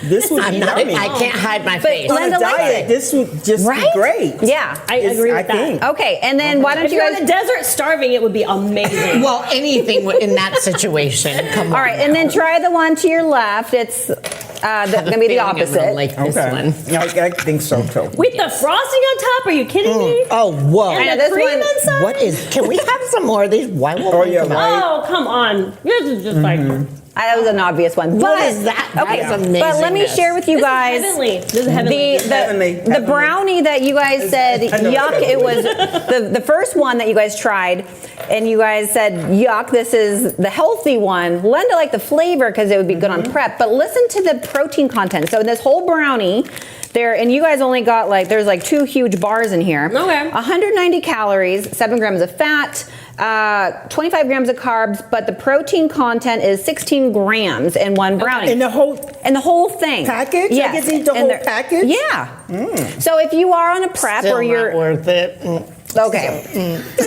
Speaker 4: This would be
Speaker 3: I'm not,
Speaker 4: yummy.
Speaker 3: I can't hide my face.
Speaker 4: On
Speaker 1: Linda
Speaker 4: a
Speaker 1: likes
Speaker 4: diet,
Speaker 1: it.
Speaker 4: this would just
Speaker 1: Right?
Speaker 4: be great.
Speaker 1: Yeah.
Speaker 2: I agree with
Speaker 4: I
Speaker 2: that.
Speaker 4: think.
Speaker 1: Okay, and then why don't
Speaker 2: If
Speaker 1: you
Speaker 2: you're
Speaker 1: guys?
Speaker 2: in the desert starving, it would be amazing.
Speaker 3: Well, anything in that situation. Come on.
Speaker 1: All right, and then try the one to your left. It's going to be the opposite.
Speaker 3: Like this
Speaker 4: Okay.
Speaker 3: one.
Speaker 4: Yeah, I think so too.
Speaker 2: With the frosting on top? Are you kidding me?
Speaker 3: Oh, whoa.
Speaker 1: I know,
Speaker 2: And
Speaker 1: this
Speaker 2: the cream
Speaker 1: one-
Speaker 2: inside?
Speaker 3: What is? Can we have some more of these? Why won't
Speaker 4: Oh,
Speaker 3: we
Speaker 4: yeah,
Speaker 3: come out?
Speaker 4: right.
Speaker 2: Oh, come on. This is just like.
Speaker 1: That was an obvious one.
Speaker 3: What
Speaker 1: But-
Speaker 3: is that? That
Speaker 1: Okay,
Speaker 3: is
Speaker 1: but let me
Speaker 3: amazingness.
Speaker 1: share with you
Speaker 2: This
Speaker 1: guys.
Speaker 2: is heavenly. This is heavenly.
Speaker 1: The
Speaker 4: Heavenly.
Speaker 1: brownie that you guys said
Speaker 4: I know
Speaker 1: yuck.
Speaker 4: what
Speaker 1: It was the first one that you guys tried, and you guys said yuck. This is the healthy one. Lenda liked the flavor because it would be good on prep. But listen to the protein content. So in this whole brownie, there, and you guys only got there's 2 huge bars in here.
Speaker 2: Okay.
Speaker 1: 190 calories, 7 grams of fat. 25 grams of carbs, but the protein content is 16 grams in one brownie.
Speaker 4: In the whole
Speaker 1: And the whole thing.
Speaker 4: package? I
Speaker 1: Yes.
Speaker 4: get to eat the
Speaker 1: And
Speaker 4: whole
Speaker 1: they're-
Speaker 4: package?
Speaker 1: Yeah. So if you are on a prep
Speaker 3: Still
Speaker 1: or you're
Speaker 3: not worth it.
Speaker 1: Okay.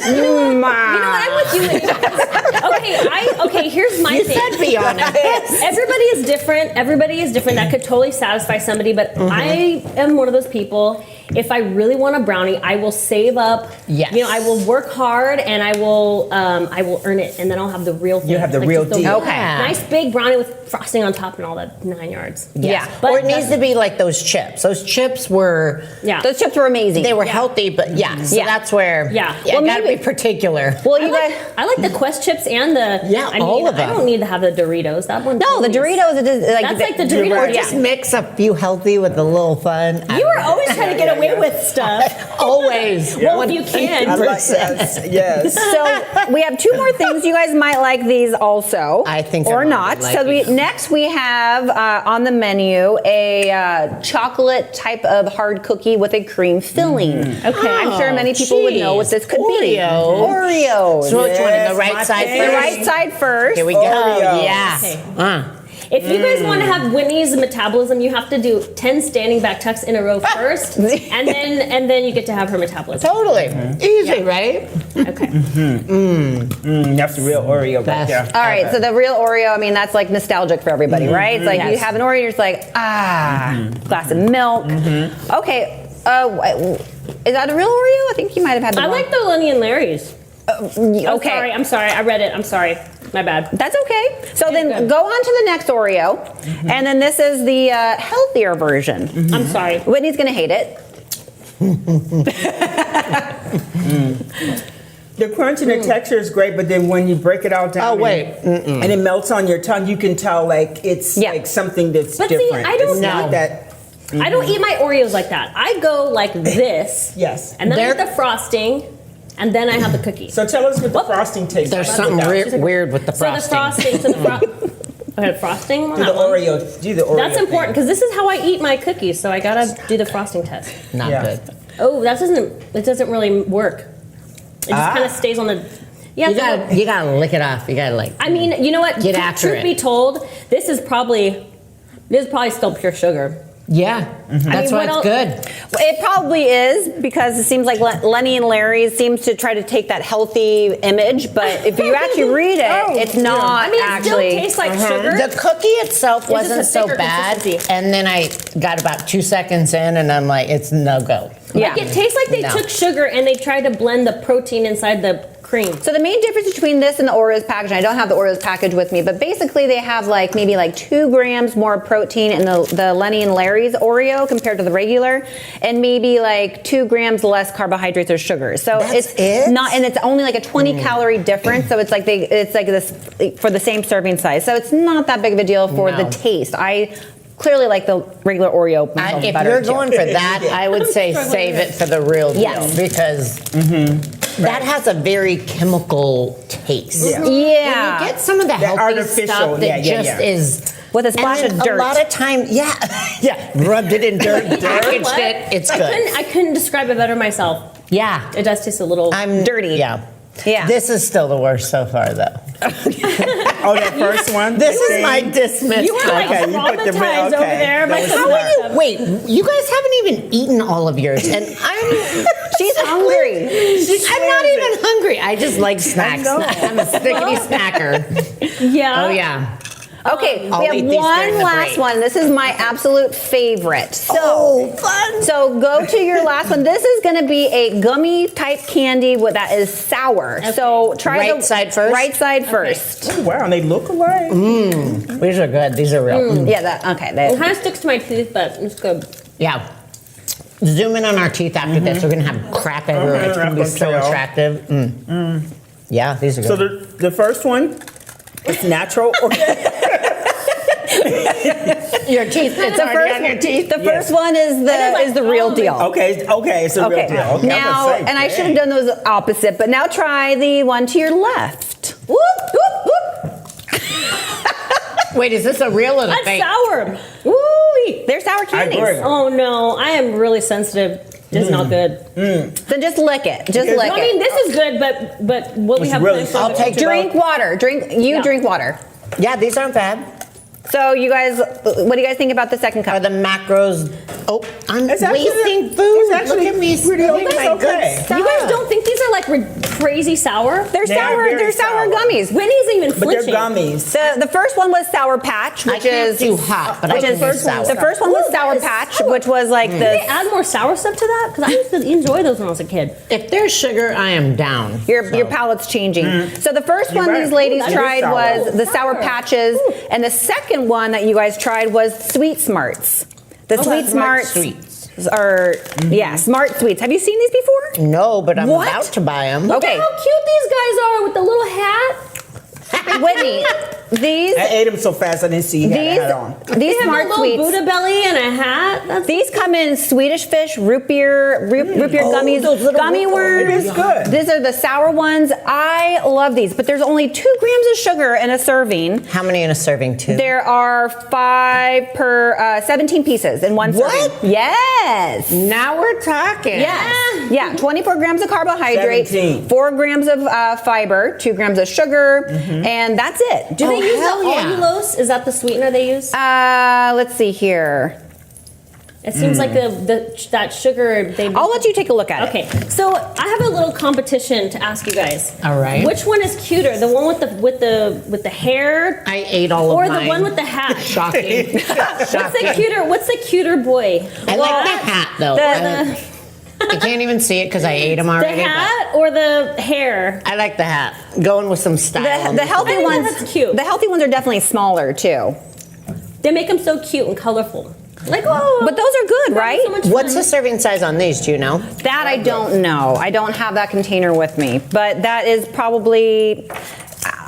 Speaker 2: You know what? I'm with you. Okay, here's my thing.
Speaker 3: You said be honest.
Speaker 2: Everybody is different. Everybody is different. That could totally satisfy somebody, but I am one of those people. If I really want a brownie, I will save up.
Speaker 3: Yes.
Speaker 2: You know, I will work hard and I will earn it, and then I'll have the real thing.
Speaker 4: You have the real deal.
Speaker 1: Okay.
Speaker 2: Nice big brownie with frosting on top and all the 9 yards.
Speaker 1: Yeah.
Speaker 2: But
Speaker 3: Or it needs to be like those chips. Those chips were,
Speaker 2: Yeah.
Speaker 1: Those chips were amazing.
Speaker 3: they were healthy, but so that's where,
Speaker 2: Yeah.
Speaker 3: well,
Speaker 1: Well,
Speaker 3: gotta
Speaker 1: maybe-
Speaker 3: be particular.
Speaker 1: well,
Speaker 2: I
Speaker 1: you
Speaker 2: like,
Speaker 1: guys.
Speaker 2: I like the Quest chips and the
Speaker 3: all of them.
Speaker 2: I don't need to have the Doritos. That one.
Speaker 1: No, the
Speaker 2: totally is-
Speaker 1: Doritos. It is like
Speaker 2: That's like the
Speaker 4: You're
Speaker 2: Doritos.
Speaker 4: right.
Speaker 3: Or
Speaker 2: Yeah.
Speaker 3: just mix a few healthy with a little fun.
Speaker 2: You were always trying to get away with stuff.
Speaker 3: Always.
Speaker 2: Well, if you can.
Speaker 4: I like yes.
Speaker 1: So we have two more things. You guys might like these also.
Speaker 3: I think I
Speaker 1: or
Speaker 3: might
Speaker 1: not.
Speaker 3: like
Speaker 1: So
Speaker 3: these.
Speaker 1: next we have on the menu a chocolate type of hard cookie with a cream filling.
Speaker 2: Okay.
Speaker 1: I'm sure many people would know what this could be.
Speaker 3: Oreo.
Speaker 1: Oreos.
Speaker 3: So which one?
Speaker 4: Yes,
Speaker 3: The right
Speaker 4: my
Speaker 3: side
Speaker 4: favorite.
Speaker 1: The
Speaker 3: first?
Speaker 1: right side first.
Speaker 3: Here we go.
Speaker 4: Oreos.
Speaker 3: Yeah.
Speaker 2: Okay. If you guys want to have Whitney's metabolism, you have to do 10 standing back tucks in a row first, and then you get to have her metabolism.
Speaker 3: Totally. Easy, right?
Speaker 2: Okay.
Speaker 4: That's the real Oreo right
Speaker 3: Best.
Speaker 4: there.
Speaker 1: All right, so the real Oreo, I mean, that's like nostalgic for everybody, right? It's like you
Speaker 2: Yes.
Speaker 1: have an Oreo, you're just like, glass of milk. Okay, is that a real Oreo? I think you might have had the
Speaker 2: I
Speaker 1: wrong-
Speaker 2: like the Lenny and Larry's.
Speaker 1: Okay.
Speaker 2: Oh, sorry. I'm sorry. I read it. I'm sorry. My bad.
Speaker 1: That's okay. So then
Speaker 2: good.
Speaker 1: go on to the next Oreo, and then this is the healthier version.
Speaker 2: I'm sorry.
Speaker 1: Whitney's gonna hate it.
Speaker 4: The crunch and the texture is great, but then when you break it all down,
Speaker 3: Oh, wait.
Speaker 4: and it melts on your tongue, you can tell like it's
Speaker 1: Yeah.
Speaker 4: like something that's
Speaker 2: But see,
Speaker 4: different.
Speaker 2: I don't
Speaker 4: it's not
Speaker 3: know.
Speaker 4: that.
Speaker 2: I don't eat my Oreos like that. I go like this.
Speaker 4: Yes.
Speaker 2: And then I
Speaker 3: They're-
Speaker 2: get the frosting, and then I have the cookie.
Speaker 4: So tell us what the frosting tastes
Speaker 3: There's
Speaker 4: like.
Speaker 3: something weird with the frosting.
Speaker 2: So the frosting on
Speaker 4: Do
Speaker 2: that
Speaker 4: the
Speaker 2: one.
Speaker 4: Oreo. Do the Oreo.
Speaker 2: That's important
Speaker 4: thing.
Speaker 2: because this is how I eat my cookies. So I gotta do the frosting test.
Speaker 3: Not
Speaker 4: Yeah.
Speaker 3: good.
Speaker 2: Oh, it doesn't really work. It just kind of stays on the. Yeah,
Speaker 3: You gotta lick it off. You gotta like.
Speaker 2: I mean, you know what?
Speaker 3: Get after
Speaker 2: Truth
Speaker 3: it.
Speaker 2: be told, this is probably still pure sugar.
Speaker 3: Yeah. That's
Speaker 2: I
Speaker 3: why
Speaker 2: mean,
Speaker 3: it's
Speaker 2: what
Speaker 3: good.
Speaker 1: It probably is because it seems like Lenny and Larry's seems to try to take that healthy image, but if you actually read it, it's not
Speaker 2: I mean, it
Speaker 1: actually.
Speaker 2: still tastes like sugar.
Speaker 3: The cookie itself
Speaker 2: just
Speaker 3: wasn't
Speaker 2: a
Speaker 3: so
Speaker 2: thicker
Speaker 3: bad,
Speaker 2: consistency.
Speaker 3: and then I got about 2 seconds in, and I'm like, it's no go.
Speaker 1: Yeah.
Speaker 2: Like it tastes like they
Speaker 3: No.
Speaker 2: took sugar and they tried to blend the protein inside the cream.
Speaker 1: So the main difference between this and the Oreos package, and I don't have the Oreos package with me, but basically they have like maybe like 2 grams more protein in the Lenny and Larry's Oreo compared to the regular, and maybe like 2 grams less carbohydrates or sugar. So
Speaker 3: That's
Speaker 1: it's
Speaker 3: it?
Speaker 1: not, and it's only like a 20 calorie difference. So it's like this for the same serving size. So it's not that big of a deal for the
Speaker 3: No.
Speaker 1: taste. I clearly like the regular Oreo myself
Speaker 3: If
Speaker 1: better
Speaker 3: you're
Speaker 1: too.
Speaker 3: going for that, I would say save it for the real deal
Speaker 1: Yes.
Speaker 3: because that has a very chemical taste.
Speaker 4: Yeah.
Speaker 3: When
Speaker 1: Yeah.
Speaker 3: you get some of the healthy
Speaker 4: artificial,
Speaker 3: stuff that
Speaker 4: yeah, yeah,
Speaker 3: just
Speaker 4: yeah.
Speaker 3: is
Speaker 1: With a splash
Speaker 3: and
Speaker 1: of
Speaker 3: then
Speaker 1: dirt.
Speaker 3: A lot of time, yeah, rubbed it in dirt, packaged
Speaker 2: What?
Speaker 3: it. It's good.
Speaker 2: I couldn't describe it better myself.
Speaker 3: Yeah,
Speaker 2: It does taste a little.
Speaker 3: I'm
Speaker 1: dirty.
Speaker 3: Yeah,
Speaker 1: Yeah.
Speaker 3: This is still the worst so far, though.
Speaker 4: Oh, that first one.
Speaker 3: This
Speaker 4: The
Speaker 3: is
Speaker 4: thing?
Speaker 3: my dismissed.
Speaker 2: You were like
Speaker 4: Okay, you put the
Speaker 2: traumatized over
Speaker 4: okay.
Speaker 2: there by
Speaker 4: That was
Speaker 2: some
Speaker 3: How
Speaker 2: of
Speaker 3: are
Speaker 2: that
Speaker 3: you?
Speaker 2: stuff.
Speaker 3: Wait, you guys haven't even eaten all of yours, and I'm.
Speaker 1: She's hungry.
Speaker 3: I'm not even hungry. I just like snacks.
Speaker 4: know.
Speaker 3: I'm a stickity snacker.
Speaker 2: Yeah.
Speaker 3: Oh yeah.
Speaker 1: Okay,
Speaker 3: I'll
Speaker 1: we
Speaker 3: eat
Speaker 1: have
Speaker 3: these during
Speaker 1: one
Speaker 3: the
Speaker 1: last
Speaker 3: break.
Speaker 1: one. This is my absolute favorite. So,
Speaker 3: fun.
Speaker 1: So go to your last one. This is going to be a gummy type candy that is sour. So try
Speaker 3: Right
Speaker 1: the
Speaker 3: side first?
Speaker 1: Right side first.
Speaker 4: Oh, wow, and they look alike.
Speaker 3: These are good. These are real.
Speaker 1: Yeah. That okay.
Speaker 2: It kind of sticks to my teeth, but it's good.
Speaker 3: Yeah. Zoom in on our teeth after this. We're gonna have crap everywhere. It's gonna be so
Speaker 4: Okay.
Speaker 3: attractive. Yeah, these are
Speaker 4: So
Speaker 3: good.
Speaker 4: the first one, it's natural.
Speaker 3: Your teeth. It's already on your teeth.
Speaker 1: The first one is the real deal.
Speaker 4: Okay, it's a real deal. Okay,
Speaker 1: Now,
Speaker 4: I'm gonna say,
Speaker 1: and I should have done those opposite, but now try the one to your left. Whoop, whoop, whoop.
Speaker 3: Wait, is this a real or the
Speaker 2: That's
Speaker 3: fake?
Speaker 2: sour.
Speaker 1: Woo! They're sour candies.
Speaker 4: agree.
Speaker 2: Oh no, I am really sensitive. It's not good.
Speaker 1: Then just lick it. Just
Speaker 4: Because-
Speaker 1: lick
Speaker 2: I mean,
Speaker 1: it.
Speaker 2: this is good, but what we
Speaker 4: It's
Speaker 2: have
Speaker 4: really
Speaker 2: planned for
Speaker 3: I'll
Speaker 2: the
Speaker 3: take
Speaker 2: future-
Speaker 1: Drink water. Drink water.
Speaker 3: Yeah, these aren't bad.
Speaker 1: So you guys, what do you guys think about the second
Speaker 3: Are
Speaker 1: cup?
Speaker 3: the macros? Oh, I'm
Speaker 4: It's actually-
Speaker 3: wasting food.
Speaker 4: it's actually
Speaker 3: Look at me
Speaker 4: pretty
Speaker 3: spilling
Speaker 4: okay.
Speaker 3: my
Speaker 4: Okay.
Speaker 3: good stuff.
Speaker 2: You guys don't think crazy sour?
Speaker 1: They're
Speaker 4: They are
Speaker 1: sour.
Speaker 4: very
Speaker 1: They're sour
Speaker 4: sour.
Speaker 1: gummies.
Speaker 2: Whitney's even
Speaker 4: But they're
Speaker 2: flinching.
Speaker 4: gummies.
Speaker 1: The first one was Sour Patch,
Speaker 3: I
Speaker 1: which
Speaker 3: can't
Speaker 1: is
Speaker 3: do hot, but I
Speaker 1: which
Speaker 3: can
Speaker 1: is
Speaker 3: do sour.
Speaker 1: the first one was
Speaker 2: Ooh,
Speaker 1: Sour
Speaker 2: that is
Speaker 1: Patch,
Speaker 2: sour.
Speaker 1: which was like
Speaker 2: Did they
Speaker 1: the
Speaker 2: add more sour stuff to that? Because I used to enjoy those when I was a kid.
Speaker 3: If there's sugar, I am down.
Speaker 1: your palate's changing. So the first one
Speaker 4: right.
Speaker 1: these ladies
Speaker 4: Ooh, that is
Speaker 1: tried
Speaker 4: sour.
Speaker 1: was the Sour
Speaker 2: Sour.
Speaker 1: Patches, and the second one that you guys tried was Sweet Smarts. The Sweet
Speaker 3: Smart
Speaker 1: Smarts
Speaker 3: sweets.
Speaker 1: are Smart Sweets. Have you seen these before?
Speaker 3: No, but I'm
Speaker 1: What?
Speaker 3: about to buy them.
Speaker 1: Okay.
Speaker 2: Look how cute these guys are with the little hat.
Speaker 1: Whitney, these
Speaker 4: I ate them so fast I didn't see you had a hat on.
Speaker 1: these
Speaker 2: They have
Speaker 1: Smart
Speaker 2: a little
Speaker 1: Sweets.
Speaker 2: Buddha belly and a hat. That's
Speaker 1: These come in Swedish fish, root beer gummies,
Speaker 3: those little
Speaker 1: gummy worms.
Speaker 4: It is good.
Speaker 1: These are the sour ones. I love these, but there's only 2 grams of sugar in a serving.
Speaker 3: How many in a serving, too?
Speaker 1: There are 5 per 17 pieces in one
Speaker 3: What?
Speaker 1: serving. Yes.
Speaker 3: Now we're talking.
Speaker 1: Yes. Yeah, 24 grams of carbohydrates,
Speaker 4: 17.
Speaker 1: 4 grams of fiber, 2 grams of sugar, and that's it.
Speaker 2: Do they use the
Speaker 3: hell yeah.
Speaker 2: allulose? Is that the sweetener they use?
Speaker 1: Let's see here.
Speaker 2: It seems like that sugar they.
Speaker 1: I'll let you take a look at it.
Speaker 2: Okay, so I have a little competition to ask you guys.
Speaker 3: All right.
Speaker 2: Which one is cuter? The one with the hair,
Speaker 3: I ate all
Speaker 2: or
Speaker 3: of mine.
Speaker 2: the one with the hat?
Speaker 3: Shocking.
Speaker 2: What's the cuter? What's the cuter boy?
Speaker 3: I like the hat, though. I can't even see it because I ate them
Speaker 2: The
Speaker 3: already. but
Speaker 2: hat or the hair?
Speaker 3: I like the hat. Going with some style.
Speaker 1: The healthy
Speaker 2: I think
Speaker 1: ones,
Speaker 2: that's cute.
Speaker 1: The healthy ones are definitely smaller too.
Speaker 2: They make them so cute and colorful. Like, oh,
Speaker 1: But those are good, right?
Speaker 2: so much
Speaker 3: What's
Speaker 2: fun.
Speaker 3: the serving size on these? Do you know?
Speaker 1: That I don't know. I don't have that container with me, but that is probably.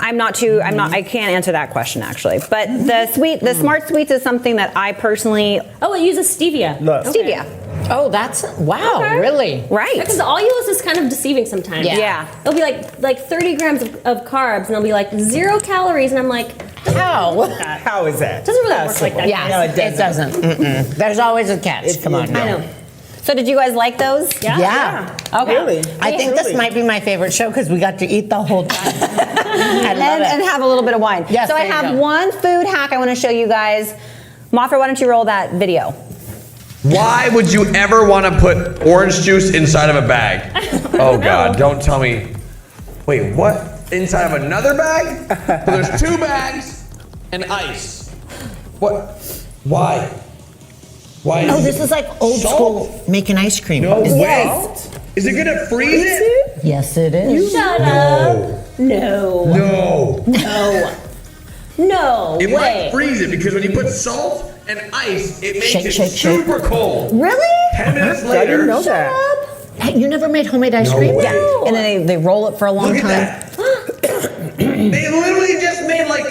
Speaker 1: I can't answer that question actually. But the Smart Sweets is something that I personally
Speaker 2: Oh, it uses stevia.
Speaker 4: Look.
Speaker 1: stevia,
Speaker 3: Oh, that's wow!
Speaker 2: Okay.
Speaker 3: Really?
Speaker 1: right?
Speaker 2: Because the allulose is kind of deceiving sometimes.
Speaker 3: Yeah.
Speaker 1: Yeah.
Speaker 2: It'll be like 30 grams of carbs, and it'll be like 0 calories, and I'm like,
Speaker 3: How?
Speaker 4: How is that?
Speaker 2: doesn't really work like that.
Speaker 3: Yeah,
Speaker 4: No, it doesn't.
Speaker 3: Mm-mm. There's always a catch. Come on.
Speaker 2: I
Speaker 3: now.
Speaker 2: know.
Speaker 1: So did you guys like those?
Speaker 2: Yeah.
Speaker 3: Yeah.
Speaker 1: Okay.
Speaker 4: Really?
Speaker 3: I think this
Speaker 4: Really?
Speaker 3: might be my favorite show because we got to eat the whole time. I love
Speaker 1: And
Speaker 3: it.
Speaker 1: have a little bit of wine.
Speaker 3: Yes,
Speaker 1: so I
Speaker 3: there you
Speaker 1: have
Speaker 3: go.
Speaker 1: one food hack I want to show you guys. Mothra, why don't you roll that video?
Speaker 7: Why would you ever want to put orange juice inside of a bag? Oh God, don't tell me. Wait, what? Inside of another bag? So there's 2 bags and ice. What? Why? Why?
Speaker 3: Oh, this is like old
Speaker 7: Salt?
Speaker 3: school making ice cream.
Speaker 7: No
Speaker 3: Is-
Speaker 7: way. Is it gonna freeze it?
Speaker 3: Yes, it is.
Speaker 2: Shut up. No.
Speaker 7: No.
Speaker 2: No. No
Speaker 7: It
Speaker 2: way.
Speaker 7: might freeze it because when you put salt and ice, it makes
Speaker 3: Shake,
Speaker 7: it
Speaker 3: shake, shake.
Speaker 7: super cold.
Speaker 1: Really?
Speaker 7: 10 minutes
Speaker 4: I
Speaker 7: later.
Speaker 4: didn't know that.
Speaker 3: Hey, you never made homemade ice
Speaker 7: No
Speaker 3: cream?
Speaker 7: way.
Speaker 1: Yeah. And then they roll it for a long
Speaker 7: Look
Speaker 1: time.
Speaker 7: at that. They literally just made like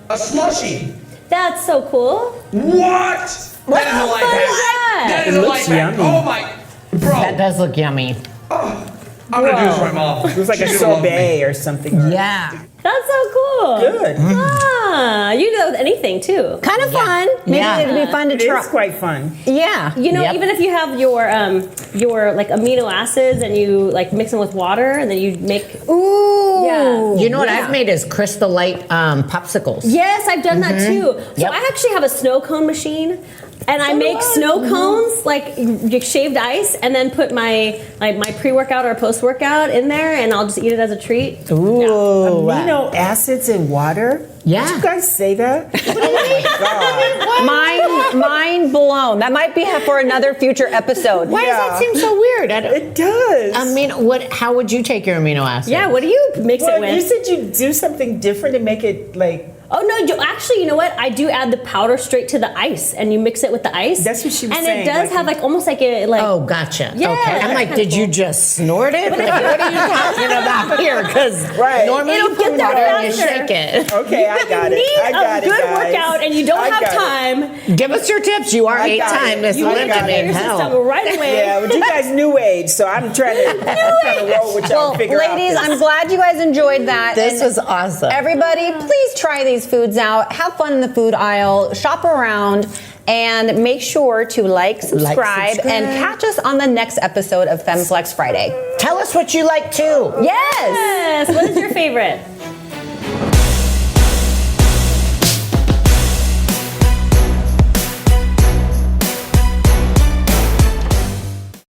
Speaker 7: a slushy.
Speaker 2: That's so cool.
Speaker 7: What? That is a life
Speaker 2: fun
Speaker 7: hack.
Speaker 2: is that?
Speaker 7: That
Speaker 4: It
Speaker 7: is a
Speaker 4: looks
Speaker 7: life hack.
Speaker 4: yummy.
Speaker 7: Oh my, bro.
Speaker 3: That does look yummy.
Speaker 7: I'm gonna do this for my mom.
Speaker 4: It was like a
Speaker 7: She's gonna love me.
Speaker 4: sorbet or something.
Speaker 3: Yeah.
Speaker 2: That's so cool.
Speaker 4: Good.
Speaker 2: Ah, you know anything too.
Speaker 1: Kind of fun. Maybe
Speaker 3: Yeah.
Speaker 1: it'd be fun to
Speaker 4: It
Speaker 1: try.
Speaker 4: is quite fun.
Speaker 1: Yeah.
Speaker 2: You know,
Speaker 3: Yep.
Speaker 2: even if you have your like amino acids and you like mix them with water and then you make.
Speaker 1: Ooh.
Speaker 2: Yeah.
Speaker 3: You know what
Speaker 1: Yeah.
Speaker 3: I've made is Crystal Light popsicles.
Speaker 2: Yes, I've done that too. So
Speaker 3: Yep.
Speaker 2: I actually have a snow cone machine. And I make snow cones, like shaved ice, and then put my pre-workout or post-workout in there, and I'll just eat it as a treat.
Speaker 3: Ooh.
Speaker 4: Amino acids in water?
Speaker 3: Yeah.
Speaker 4: Did you guys say that? Oh my God.
Speaker 1: Mind blown. That might be for another future episode.
Speaker 3: Why
Speaker 4: Yeah.
Speaker 3: does that seem so weird? I don't,
Speaker 4: It does.
Speaker 3: I mean, how would you take your amino acids?
Speaker 2: Yeah, what do you mix it
Speaker 4: well,
Speaker 2: with?
Speaker 4: you said you'd do something different and make it like.
Speaker 2: Oh no! Actually, you know what? I do add the powder straight to the ice, and you mix it with the ice.
Speaker 4: That's what she was
Speaker 2: and
Speaker 4: saying,
Speaker 2: it does
Speaker 4: like-
Speaker 2: have like almost like a like.
Speaker 3: Oh, gotcha.
Speaker 2: Yeah,
Speaker 3: Okay. I'm
Speaker 2: that's
Speaker 3: like,
Speaker 2: kinda
Speaker 3: did you
Speaker 2: cool.
Speaker 3: just snort it? Like, what are you talking about here? Because
Speaker 4: Right.
Speaker 3: normally
Speaker 2: It'll
Speaker 3: you put
Speaker 2: get there
Speaker 3: water and you
Speaker 2: faster.
Speaker 3: shake it.
Speaker 4: Okay, I got it.
Speaker 2: Need
Speaker 4: I got
Speaker 2: a
Speaker 4: it,
Speaker 2: good
Speaker 4: guys.
Speaker 2: workout, and you don't
Speaker 4: I
Speaker 2: have
Speaker 4: got it.
Speaker 2: time.
Speaker 3: Give us your tips. You are
Speaker 4: I
Speaker 3: 8
Speaker 4: got
Speaker 3: time
Speaker 4: it.
Speaker 3: Miss
Speaker 2: You want to
Speaker 3: Olympia
Speaker 2: get
Speaker 3: in
Speaker 2: your system
Speaker 3: hell.
Speaker 2: right away.
Speaker 4: Yeah, but you guys new age, so I'm trying to roll with y'all
Speaker 1: Well,
Speaker 4: and figure
Speaker 1: ladies,
Speaker 4: out
Speaker 1: I'm glad you guys enjoyed that.
Speaker 3: This
Speaker 1: And
Speaker 3: was awesome.
Speaker 1: Everybody, please try these foods out. Have fun in the food aisle. Shop around. And make sure to like, subscribe, and catch us on the next episode of FemFlex Friday.
Speaker 3: Tell us what you like too.
Speaker 1: Yes!
Speaker 2: Yes. What is your favorite?